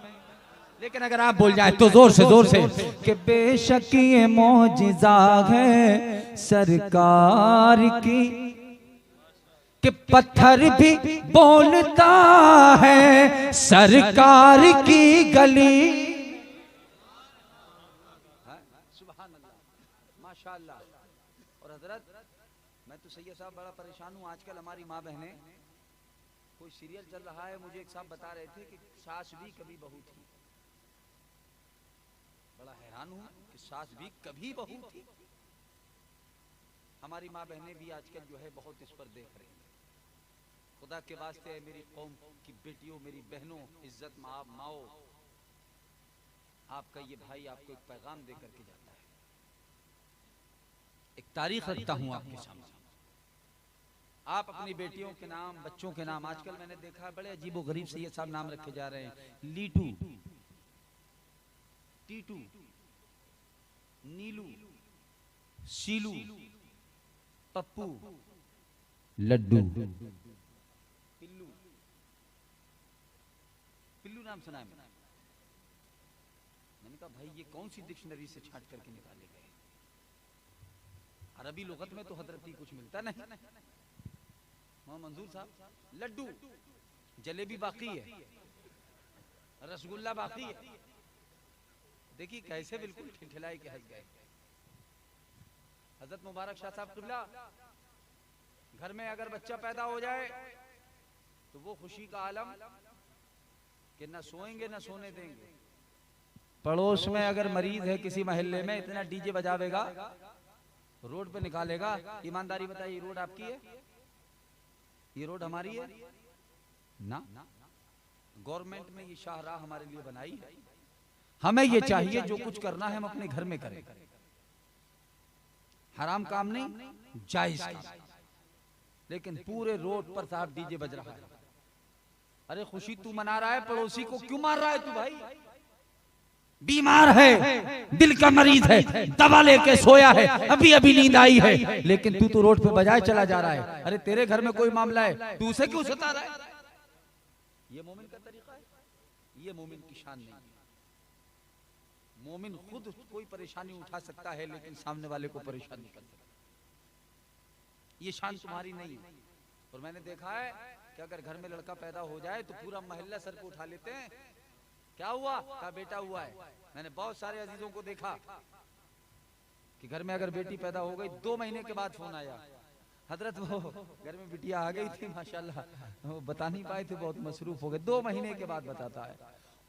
लेकिन अगर आप बोल जाए तो जोर से कि बेशक ये मौजिज़ा है सरकार की, कि पत्थर भी बोलता है सरकार की गली। सुभान अल्लाह, माशाअल्लाह। और हजरत मैं तो सैयद साहब बड़ा परेशान हूँ आजकल, हमारी माँ बहनें, कोई सीरियल चल रहा है, मुझे एक साहब बता रहे थे कि सास भी कभी बहू थी। बड़ा हैरान हूं कि सास भी कभी बहू थी। हमारी माँ बहनें भी आजकल जो है बहुत इस पर देख रही हैं। खुदा के वास्ते है मेरी कौम की बेटियों, मेरी बहनों, इज्जत माओ, आपका ये भाई आपको एक पैगाम दे करके जाता है, एक तारीख रखता हूं आपके सामने। आप अपनी बेटियों के नाम, बच्चों के नाम, आजकल मैंने देखा बड़े अजीबो गरीब से ये सब नाम रखे जा रहे हैं। लीटू, टीटू, नीलू, सीलू, पप्पू, लड्डू, पिल्लू। पिल्लू नाम सुना है मैंने कहा भाई ये कौन सी डिक्शनरी से छांट करके निकाले गए? अरबी लुगत में तो हजरती कुछ मिलता नहीं। मंजूर साहब, लड्डू, जलेबी बाकी है, रसगुल्ला बाकी है। देखिए कैसे बिल्कुल ठिठिलाई के हंस गए। हजरत मुबारक शाह साहब किबला, घर में अगर बच्चा पैदा हो जाए तो वो खुशी का आलम कि न सोएंगे न सोने देंगे। पड़ोस में अगर मरीज है किसी मोहल्ले में, इतना डीजे बजावेगा, रोड पे निकालेगा। ईमानदारी बताइए, रोड आपकी है? ये रोड हमारी है ना? गवर्नमेंट में ये शाहराह हमारे लिए बनाई है। हमें ये चाहिए जो कुछ करना है हम अपने घर में करें, हराम काम नहीं, जायज काम। लेकिन पूरे रोड पर साहब डीजे बज रहा है। अरे खुशी तू मना रहा है, पड़ोसी को क्यों मार रहा है तू? भाई बीमार है, दिल का मरीज है, दवा लेके सोया है, अभी अभी नींद आई है, लेकिन तू तो रोड पे बजाए चला जा रहा है। अरे तेरे घर में कोई मामला है, तू उसे क्यों सता रहा है? ये मोमिन का तरीका है? ये मोमिन की शान नहीं है। मोमिन खुद कोई परेशानी उठा सकता है, लेकिन सामने वाले को परेशान नहीं कर सकता। ये शान तुम्हारी नहीं है। और मैंने देखा है कि अगर घर में लड़का पैदा हो जाए तो पूरा मोहल्ला सर पे उठा लेते हैं। क्या हुआ? कहा बेटा हुआ है। मैंने बहुत सारे अजीजों को देखा कि घर में अगर बेटी पैदा हो गई 2 महीने के बाद फोन आया, हजरत वो घर में बिटिया आ गई थी माशाल्लाह, वो बता नहीं पाए थे, बहुत मसरूफ हो गए। 2 महीने के बाद बताता है।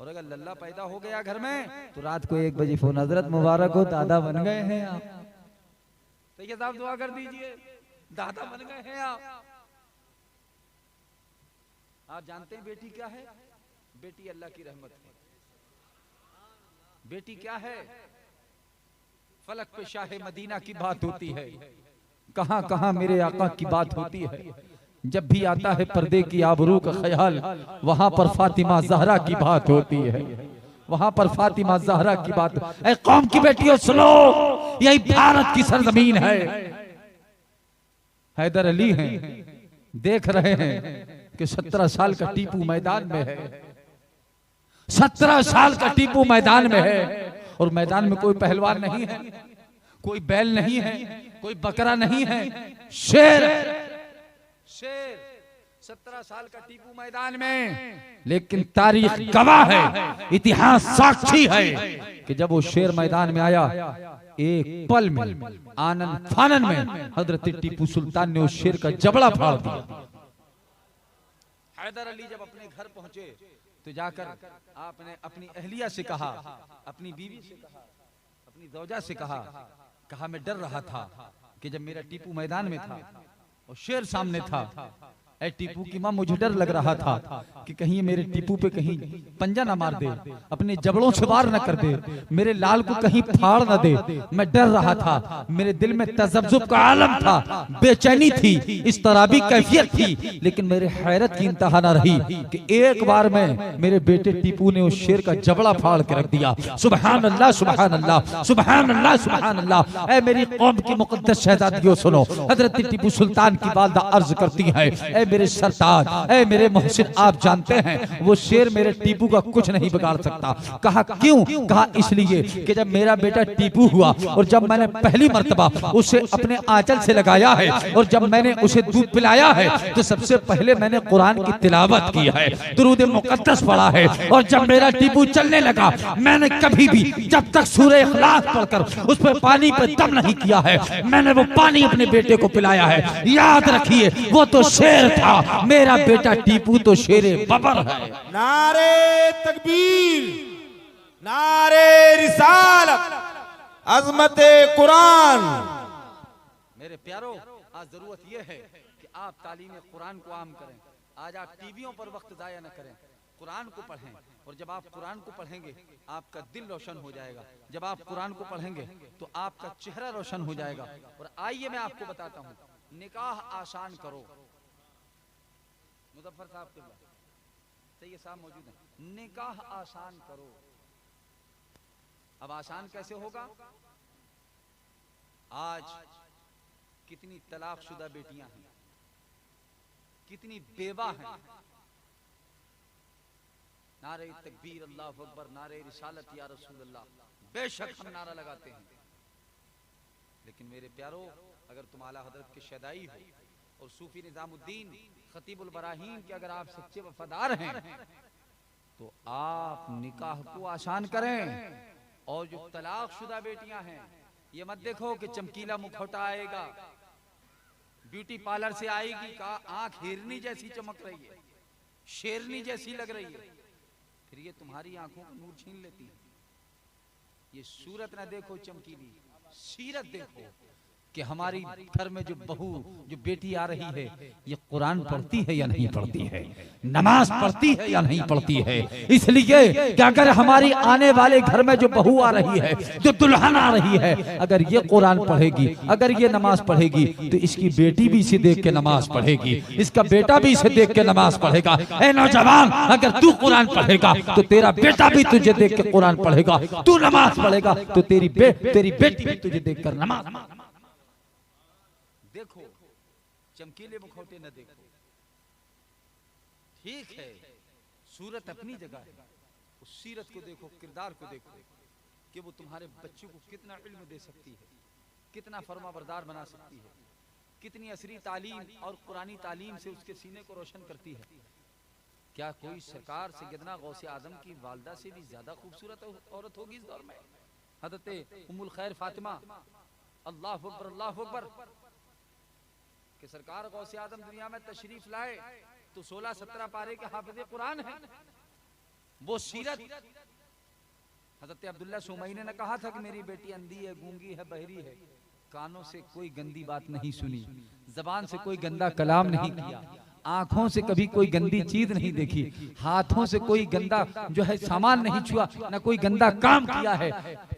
और अगर लल्ला पैदा हो गया घर में तो रात को 1 बजे फोन, हजरत मुबारक हो, दादा बन गए हैं आप। तो ये साहब दुआ कर दीजिए, दादा बन गए हैं आप। आप जानते हैं बेटी क्या है? बेटी अल्लाह की रहमत है। बेटी क्या है? फलक पे शाह मदीना की बात होती है, कहां कहां मेरे आका की बात होती है। जब भी आता है पर्दे की आबरू का ख्याल, वहां पर फातिमा ज़हरा की बात होती है, वहां पर फातिमा ज़हरा की बात। ऐ कौम की बेटियों सुनो, यही भारत की सरजमीन है। हैदर अली हैं, देख रहे हैं कि 17 साल का टीपू मैदान में है, 17 साल का टीपू मैदान में है। और मैदान में कोई पहलवान नहीं है, कोई बैल नहीं है, कोई बकरा नहीं है, शेर, शेर 17 साल का टीपू मैदान में। लेकिन तारीख गवाह है, इतिहास साक्षी है कि जब वो शेर मैदान में आया, एक पल में आनंद फानन में हजरत टीपू सुल्तान ने उस शेर का जबड़ा फाड़ दिया। हैदर अली जब अपने घर पहुंचे तो जाकर आपने अपनी अहलिया से कहा, अपनी बीवी से कहा, अपनी ज़ौजा से कहा मैं डर रहा था कि जब मेरा टीपू मैदान में था और शेर सामने था, ऐ टीपू की माँ मुझे डर लग रहा था कि कहीं ये मेरे टीपू पे कहीं पंजा ना मार दे, अपने जबड़ों से वार न कर दे, मेरे लाल को कहीं फाड़ न दे। मैं डर रहा था, मेरे दिल में तज़ब्ज़ुब का आलम था, बेचैनी थी, इस तरह भी कैफियत थी। लेकिन मेरे हैरत की इंतहा न रही कि एक बार में मेरे बेटे टीपू ने उस शेर का जबड़ा फाड़ के रख दिया। सुबहान अल्लाह, सुबहान अल्लाह, सुबहान अल्लाह, सुबहान अल्लाह। ऐ मेरी कौम की मुक़द्दस शहज़ादियों सुनो, हज़रत टीपू सुल्तान की वालिदा अर्ज करती है, ऐ मेरे सरताज, ऐ मेरे मोहसिन, आप जानते हैं वो शेर मेरे टीपू का कुछ नहीं बिगाड़ सकता। कहा क्यों? कहा इसलिए कि जब मेरा बेटा टीपू हुआ और जब मैंने पहली मर्तबा उसे अपने आंचल से लगाया है और जब मैंने उसे दूध पिलाया है तो सबसे पहले मैंने कुरान की तिलावत की है, दुरूद मुक़द्दस पढ़ा है। और जब मेरा टीपू चलने लगा, मैंने कभी भी जब तक सूरह इखलास पढ़कर उस पर पानी पे दम नहीं किया है, मैंने वो पानी अपने बेटे को पिलाया है। याद रखिए वो तो शेर था, मेरा बेटा टीपू तो शेरे बबर है। नारे तकबीर, नारे रिसालत, अज़मते कुरान। मेरे प्यारो, आज जरूरत यह है कि आप तालीम कुरान को आम करें। आज आप टीवियों पर वक्त जाया न करें, कुरान को पढ़ें। और जब आप कुरान को पढ़ेंगे आपका दिल रोशन हो जाएगा, जब आप कुरान को पढ़ेंगे तो आपका चेहरा रोशन हो जाएगा। और आइए मैं आपको बताता हूँ, निकाह आसान करो। मुज़फ्फर साहब के सैयद साहब मौजूद हैं, निकाह आसान करो। अब आसान कैसे होगा? आज कितनी तलाकशुदा बेटियां हैं, कितनी बेवा हैं। नारे तकबीर, अल्लाह अकबर, नारे रिसालत या रसूल अल्लाह। बेशक हम नारा लगाते हैं, लेकिन मेरे प्यारो, अगर तुम आला हजरत के शदाई हो और सूफी निजामुद्दीन खतीबुल बराहीन के अगर आप सच्चे वफादार हैं तो आप निकाह को आसान करें। और जो तलाकशुदा बेटियां हैं, ये मत देखो कि चमकीला मुखौटा आएगा, ब्यूटी पार्लर से आएगी, का आंख हिरनी जैसी चमक रही है, शेरनी जैसी लग रही है, फिर ये तुम्हारी आंखों का नूर छीन लेती है। ये सूरत ना देखो चमकीली, सीरत देखो कि हमारी घर में जो बहू, जो बेटी आ रही है, ये कुरान पढ़ती है या नहीं पढ़ती है, नमाज पढ़ती है या नहीं पढ़ती है। इसलिए कि अगर हमारी आने वाले घर में जो बहू आ रही है, जो दुल्हन आ रही है, अगर ये कुरान पढ़ेगी, अगर ये नमाज पढ़ेगी, तो इसकी बेटी भी इसे देख के नमाज पढ़ेगी, इसका बेटा भी इसे देख के नमाज पढ़ेगा। ऐ नौजवान, अगर तू कुरान पढ़ेगा तो तेरा बेटा भी तुझे देख के कुरान पढ़ेगा, तू नमाज पढ़ेगा तो तेरी बेटी भी तुझे देख कर नमाज। देखो, चमकीले मुखौटे न देखो, ठीक है, सूरत अपनी जगह है, उस सीरत को देखो, किरदार को देखो कि वो तुम्हारे बच्चों को कितना इल्म दे सकती है, कितना फर्माबरदार बना सकती है, कितनी असरी तालीम और कुरानी तालीम से उसके सीने को रोशन करती है। क्या कोई सरकार सैयदना गौसे आजम की वालदा से भी ज्यादा खूबसूरत औरत होगी इस दौर में? हज़रत उम्मुल खैर फातिमा, अल्लाह अकबर अल्लाह अकबर, कि सरकार गौसे आजम दुनिया में तशरीफ लाए तो 16-17 पारे के हाफिज़े कुरान है। वो सीरत हज़रत अब्दुल्ला सुमैनी ने कहा था कि मेरी बेटी अंधी है, गूंगी है, बहरी है, कानों से कोई गंदी बात नहीं सुनी, जबान से कोई गंदा कलाम नहीं किया, आंखों से कभी कोई गंदी चीज नहीं देखी, हाथों से कोई गंदा जो है सामान नहीं छुआ, ना कोई गंदा काम किया है।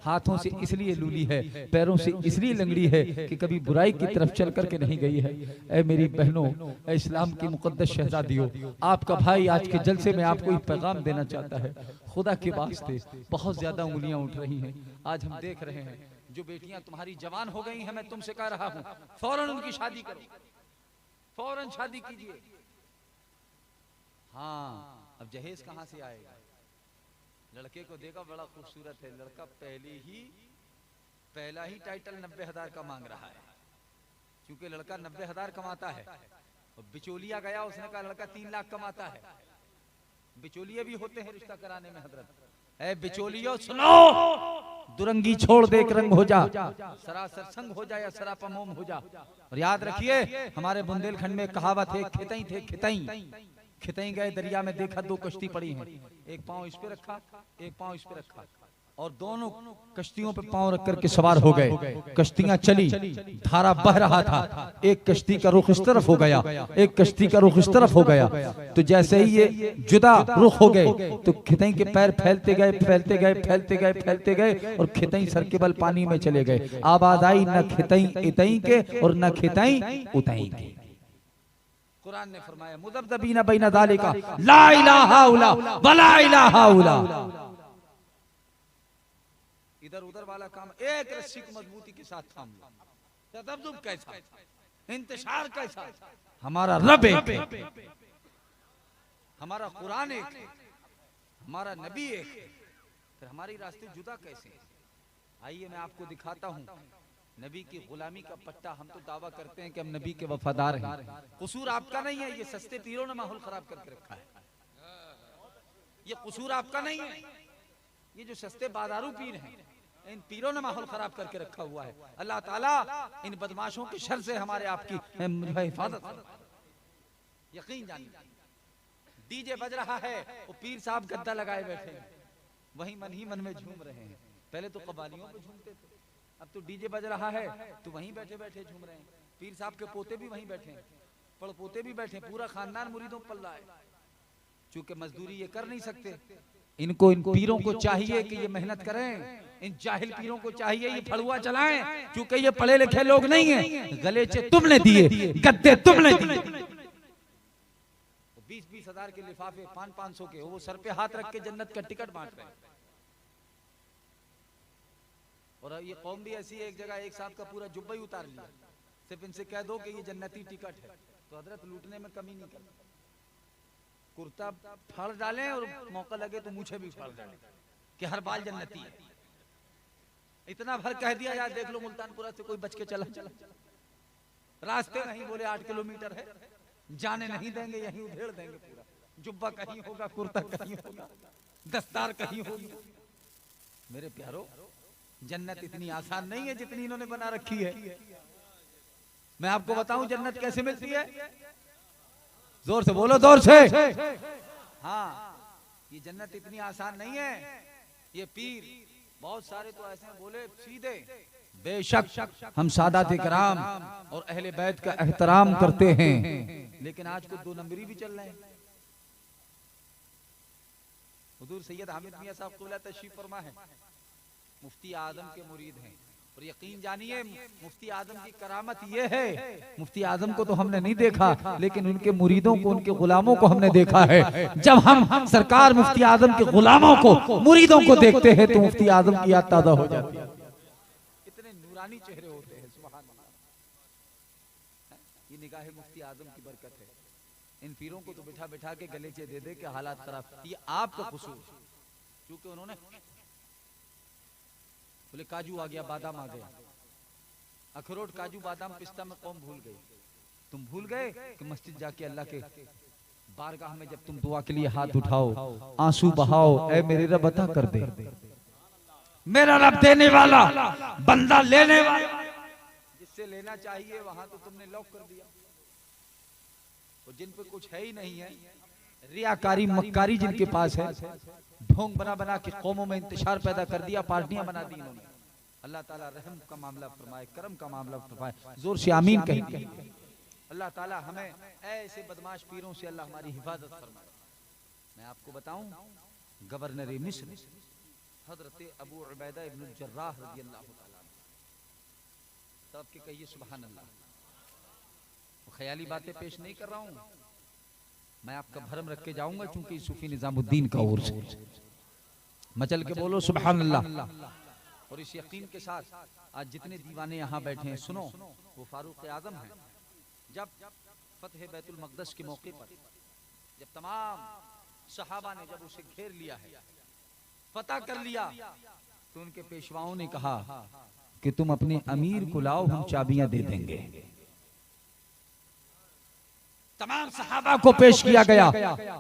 हाथों से इसलिए लूली है, पैरों से इसलिए लंगड़ी है कि कभी बुराई की तरफ चल करके नहीं गई है। ऐ मेरी बहनों, ऐ इस्लाम की मुकद्दस शहजादियों, आपका भाई आज के जलसे में आपको एक पैगाम देना चाहता है। खुदा के वास्ते बहुत ज्यादा उंगलियां उठ रही हैं। आज हम देख रहे हैं जो बेटियां तुम्हारी जवान हो गई हैं, मैं तुमसे कह रहा हूं फौरन उनकी शादी करो, फौरन शादी कीजिए। हाँ, अब जहेज कहां से आएगा? लड़के को देखा बड़ा खूबसूरत है, लड़का पहला ही टाइटल 90,000 का मांग रहा है, क्योंकि लड़का 90,000 कमाता है। और बिचौलिया गया, उसने कहा लड़का 3 लाख कमाता है। बिचौलिए भी होते हैं रिश्ता कराने में हजरत। ऐ बिचौलियो सुनो, दुरंगी छोड़ दे, एक रंग हो जा, सरासर संग हो जा या सरापमोम हो जा। और याद रखिए, हमारे बुंदेलखंड में कहावत है, खितई थे खितई, खितई गए दरिया में, देखा 2 कश्ती पड़ी हैं, एक पांव इस पे रखा, एक पांव इस पे रखा, और दोनों कश्तियों पे पांव रख करके सवार हो गए। कश्तियां चली, धारा बह रहा था, एक कश्ती का रुख इस तरफ हो गया, एक कश्ती का रुख इस तरफ हो गया। तो जैसे ही ये जुदा रुख हो गए तो खितई के पैर फैलते गए, फैलते गए, फैलते गए, फैलते गए, और खितई सर के बल पानी में चले गए। आवाज आई न खितई इतई के और न खितई उतई के। कुरान ने फरमाया मुज़ब्ज़बीना बैना ज़ालिका ला इलाहा इल्ला वला इलाहा इल्ला। इधर उधर वाला काम एक रस्सी को मजबूती के साथ थाम लो। तदब्जुब कैसा, इंतशार कैसा, हमारा रब एक है, हमारा कुरान एक है, हमारा नबी एक है, फिर हमारी रास्ते जुदा कैसे? आइए मैं आपको दिखाता हूँ नबी की गुलामी का पट्टा। हम तो दावा करते हैं कि हम नबी के वफादार हैं। कसूर आपका नहीं है, ये सस्ते पीरों ने माहौल खराब करके रखा है। ये कसूर आपका नहीं है, ये जो सस्ते बाजारू पीर हैं, इन पीरों ने माहौल खराब करके रखा हुआ है। अल्लाह ताला इन बदमाशों की शर से हमारे आपकी हिफाजत। यकीन जानिए, डीजे बज रहा है, वो पीर साहब गद्दा लगाए बैठे हैं, वही मन ही मन में झूम रहे हैं। पहले तो कबालियों पे झूमते थे, अब तो डीजे बज रहा है तो वहीं बैठे बैठे झूम रहे हैं। पीर साहब के पोते भी वहीं बैठे हैं, पड़पोते भी बैठे, पूरा खानदान मुरीदों पर पल्ला है। चूंकि मजदूरी ये कर नहीं सकते, इनको इन पीरों को चाहिए कि ये मेहनत करें, इन जाहिल पीरों को चाहिए ये फड़ुआ चलाएं, क्योंकि ये पढ़े लिखे लोग नहीं हैं। गलेचे तुमने दिए, गद्दे तुमने दिए। 20-20 हजार के लिफाफे 500-500 के, वो सर पे हाथ रख के जन्नत का टिकट बांट रहे हैं। और ये कौम भी ऐसी है, एक जगह एक साहब का पूरा जुब्बा ही उतार लिया, सिर्फ इनसे कह दो कि ये जन्नती टिकट है, तो हजरत लूटने में कमी नहीं करते। कुर्ता फाड़ डालें और मौका लगे तो मूछे भी फाड़ डालें कि हर बाल जन्नती है। इतना भर कह दिया यार, देख लो मुल्तानपुरा से कोई बच के चला, रास्ते नहीं बोले 8 किलोमीटर है, जाने नहीं देंगे, यहीं उधेड़ देंगे पूरा। जुब्बा कहीं होगा, कुर्ता कहीं होगा, दस्तार कहीं होगी। मेरे प्यारो, जन्नत इतनी आसान नहीं है जितनी इन्होंने बना रखी है। मैं आपको बताऊं जन्नत कैसे मिलती है, जोर से बोलो, जोर से। हाँ, ये जन्नत इतनी आसान नहीं है। ये पीर बहुत सारे तो ऐसे बोले सीधे, बेशक हम सादात इकराम और अहले बैत का एहतराम करते हैं, लेकिन आज कुछ 2 नंबरी भी चल रहे हैं। हुजूर सैयद हामिद मियां साहब क़िबला तशरीफ फरमा है, मुफ्ती आजम के मुरीद हैं। और यकीन जानिए, मुफ्ती आजम की करामत ये है, मुफ्ती आजम को तो हमने नहीं देखा, लेकिन उनके मुरीदों को, उनके गुलामों को हमने देखा है। जब हम सरकार मुफ्ती आजम के गुलामों को, मुरीदों को देखते हैं तो मुफ्ती आजम की याद ताज़ा हो जाती है। इतने नूरानी चेहरे होते हैं, सुभान अल्लाह। ये निगाह मुफ्ती आजम की बरकत है। इन पीरों को तो बिठा बिठा के गलेचे दे दे के हालात खराब, ये आपका कसूर, क्योंकि उन्होंने बोले काजू आ गया, बादाम आ गया, अखरोट काजू बादाम पिस्ता में कौम भूल गई। तुम भूल गए कि मस्जिद जाके अल्लाह के बारगाह में जब तुम दुआ के लिए हाथ उठाओ, आंसू बहाओ, ऐ मेरे रब अता कर दे। मेरा रब देने वाला, बंदा लेने वाला। जिससे लेना चाहिए वहां तो तुमने लॉक कर दिया। तो जिन पे कुछ है ही नहीं है, रियाकारी मक्कारी जिनके पास है, ढोंग बना बना के कौमों में इंतशार पैदा कर दिया, पार्टियां बना दी इन्होंने। अल्लाह ताला रहम का मामला फरमाए, करम का मामला फरमाए, जोर से आमीन कहें। अल्लाह ताला हमें ऐसे बदमाश पीरों से अल्लाह हमारी हिफाजत फरमाए। मैं आपको बताऊं, गवर्नर मिस्र हजरत अबू उबैदा इब्न जर्राह रज़ियल्लाहु ताला तब के कहिए सुभान अल्लाह। ख्याली बातें पेश नहीं कर रहा हूं, मैं आपका भरम रख के जाऊंगा, क्योंकि सूफी निजामुद्दीन का उर्स है। मचल के बोलो सुभान अल्लाह। और इस यकीन के साथ आज जितने दीवाने यहाँ बैठे हैं, सुनो, वो फारूक आजम है। जब फतह बैतुल मक़दस के मौके पर जब तमाम सहाबा ने जब उसे घेर लिया है, फतह कर लिया, तो उनके पेशवाओं ने कहा कि तुम अपने अमीर को लाओ, हम चाबियां दे देंगे। तमाम सहाबा को पेश किया गया,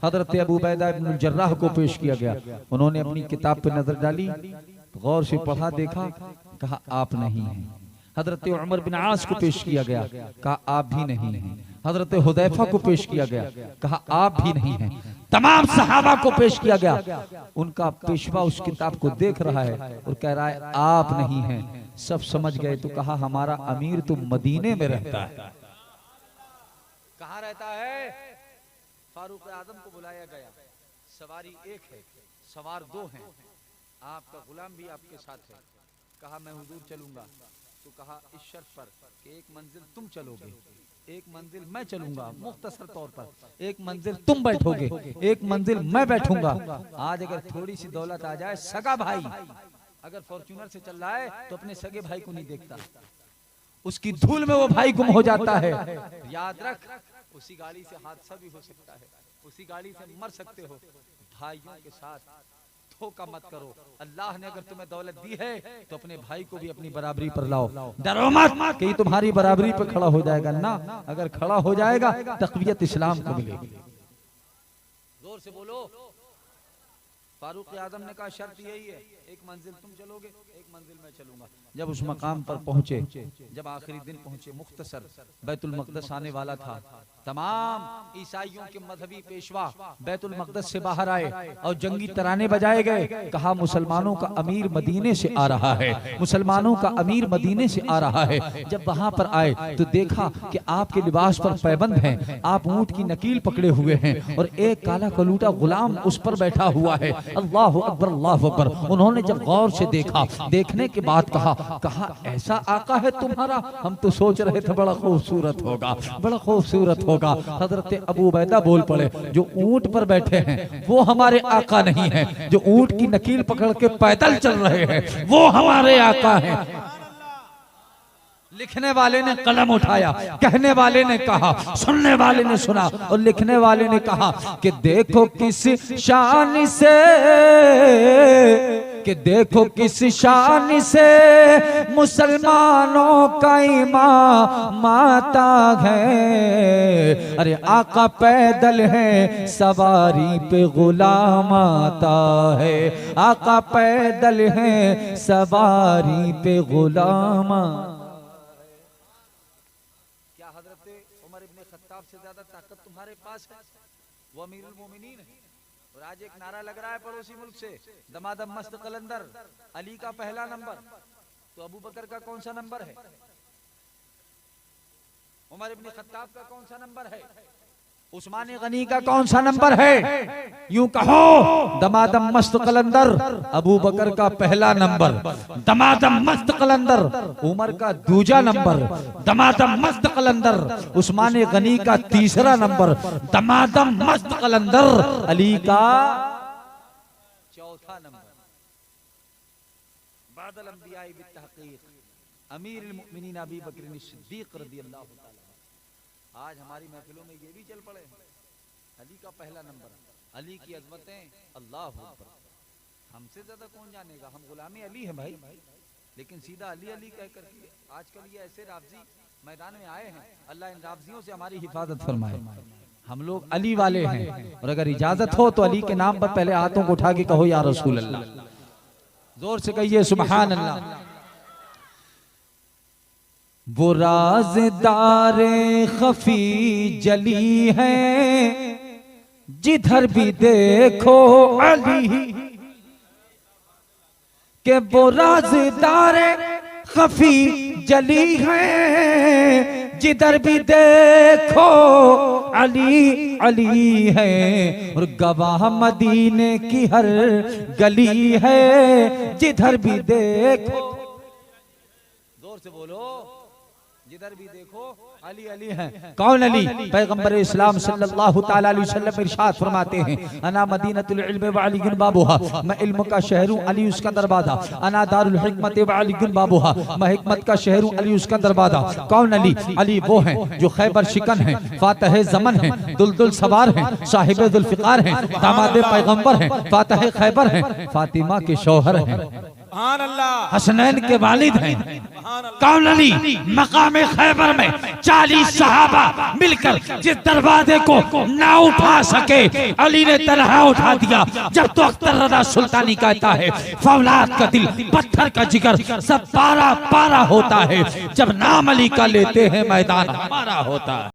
हजरत अबू उबैदा इब्न जर्राह को पेश किया गया। उन्होंने अपनी किताब पर नजर डाली, गौर से पढ़ा, देखा, कहा आप नहीं हैं। हजरत उमर बिन आस को पेश किया गया, कहा आप भी नहीं हैं। हजरत हुदैफा को पेश किया गया, कहा आप भी नहीं हैं। तमाम सहाबा को पेश किया गया। उनका पेशवा उस किताब को देख रहा है और कह रहा है आप नहीं हैं। सब समझ गए तो कहा हमारा अमीर तो मदीने में रहता है। कहाँ रहता है? फारूक आजम को बुलाया गया। सवारी एक है, सवार दो हैं, आपका गुलाम भी आपके साथ है। कहा मैं हुजूर चलूंगा। तो कहा इस शर्त पर कि एक मंजिल तुम चलोगे, एक मंजिल मैं चलूंगा, मुख्तसर तौर पर। एक मंजिल तुम बैठोगे, एक मंजिल मैं बैठूंगा। आज अगर थोड़ी सी दौलत आ जाए, सगा भाई अगर फॉर्च्यूनर से चल रहा है तो अपने सगे भाई को नहीं देखता, उसकी धूल में वो भाई गुम हो जाता है। याद रख, उसी गाड़ी से हादसा भी हो सकता है, उसी गाड़ी से मर सकते हो। भाइयों के साथ धोखा मत करो। अल्लाह ने अगर तुम्हें दौलत दी है तो अपने भाई को भी अपनी बराबरी पर लाओ। डरो मत कि तुम्हारी बराबरी पर खड़ा हो जाएगा ना, अगर खड़ा हो जाएगा तक़वियत इस्लाम को मिलेगी। जोर से बोलो। फारूक आजम ने कहा शर्त यही है, एक मंजिल तुम चलोगे, एक मंजिल मैं चलूंगा। जब उस मकाम पर पहुंचे, जब आखिरी दिन पहुंचे, मुख्तसर बैतुल मक़दस आने वाला था। तमाम ईसाइयों के मजहबी पेशवा बैतुल मक़दस से बाहर आए और जंगी तराने बजाए गए। कहा मुसलमानों का अमीर मदीने से आ रहा है, मुसलमानों का अमीर मदीने से आ रहा है। जब वहां पर आए तो देखा कि आपके लिबास पर पैबंद हैं, आप ऊंट की नकील पकड़े हुए हैं और एक काला कलूटा गुलाम उस पर बैठा हुआ है। अल्लाहु अकबर, अल्लाहु अकबर। उन्होंने जब गौर से देखा, देखने के बाद कहा ऐसा आका है तुम्हारा? हम तो सोच रहे थे बड़ा खूबसूरत होगा, बड़ा खूबसूरत होगा। हजरत अबू उबैदा बोल पड़े, जो ऊंट पर बैठे हैं वो हमारे आका नहीं है, जो ऊंट की नकील पकड़ के पैदल चल रहे हैं वो हमारे आका हैं। लिखने वाले ने कलम उठाया, कहने वाले ने कहा, सुनने वाले ने सुना, और लिखने वाले ने कहा कि देखो किस शान से, कि देखो किस शान से मुसलमानों का ईमान माता है। अरे आका पैदल है, सवारी पे गुलाम आता है। आका पैदल है, सवारी पे गुलाम। क्या हजरत उमर इब्न खत्ताब से ज्यादा ताकत तुम्हारे पास है? वो अमीरुल मोमिनीन है। और आज एक नारा लग रहा है पड़ोसी मुल्क से, दमादम मस्त कलंदर, अली का पहला नंबर। तो अबू बकर का कौन सा नंबर है? उमर इब्न खत्ताब का कौन सा नंबर है? उस्मान गनी का कौन सा नंबर है? यूं कहो दमादम मस्त कलंदर, अबू बकर का पहला नंबर, दमादम मस्त कलंदर उमर का दूजा नंबर, दमादम मस्त कलंदर उस्मान गनी का तीसरा नंबर, दमादम मस्त कलंदर अली का चौथा नंबर। बादल अंबिया बित्तहकीक अमीरुल मोमिनीन अबू बकर सिद्दीक रज़ियल्लाहु ताला। आज हमारी महफिलों में ये भी चल पड़े, अली का पहला नंबर, अली की अजमतें, अल्लाह अकबर। हमसे ज्यादा कौन जानेगा? हम गुलामी अली हैं भाई, लेकिन सीधा अली अली कह कर के आजकल ये ऐसे राफजी मैदान में आए हैं, अल्लाह इन राफजियों से हमारी हिफाजत फरमाए। हम लोग अली वाले हैं, और अगर इजाजत हो तो अली के नाम पर पहले हाथों को उठा के कहो या रसूल अल्लाह, जोर से कहिए सुभान अल्लाह। वो राज़दारे खफी जली है, जिधर भी देखो अली के, वो राज़दारे खफी जली है, जिधर भी देखो अली अली है, और गवाह मदीने की हर गली है, जिधर भी देखो, जोर से बोलो, जिधर भी देखो अली अली है। कौन अली? पैगंबर इस्लाम सल्लल्लाहु तआला अलैहि वसल्लम इरशाद फरमाते हैं, अना मदीनतुल इल्म व अली बाबुहा, मैं इल्म का शहर हूं, अली उसका दरवाजा। अना दारुल हिकमत व अली बाबुहा, मैं हिकमत का शहर हूं, अली उसका दरवाजा। कौन अली? अली वो हैं जो खैबर शिकन हैं, फातह ज़मन हैं, दुलदुल सवार हैं, साहिब जुल्फ़िकार हैं, दामाद पैगंबर हैं, फातह खैबर हैं, फातिमा के शौहर हैं, सुभान अल्लाह, हसनैन के वालिद हैं। कौन अली? मकाम खैबर में 40 सहाबा मिलकर जिस दरवाजे को ना उठा सके, अली ने तनहा उठा दिया। जब तो अख्तर रज़ा सुल्तानी कहता है, फौलाद का दिल पत्थर का जिगर सब पारा पारा होता है, जब नाम अली का लेते हैं मैदान हमारा होता है।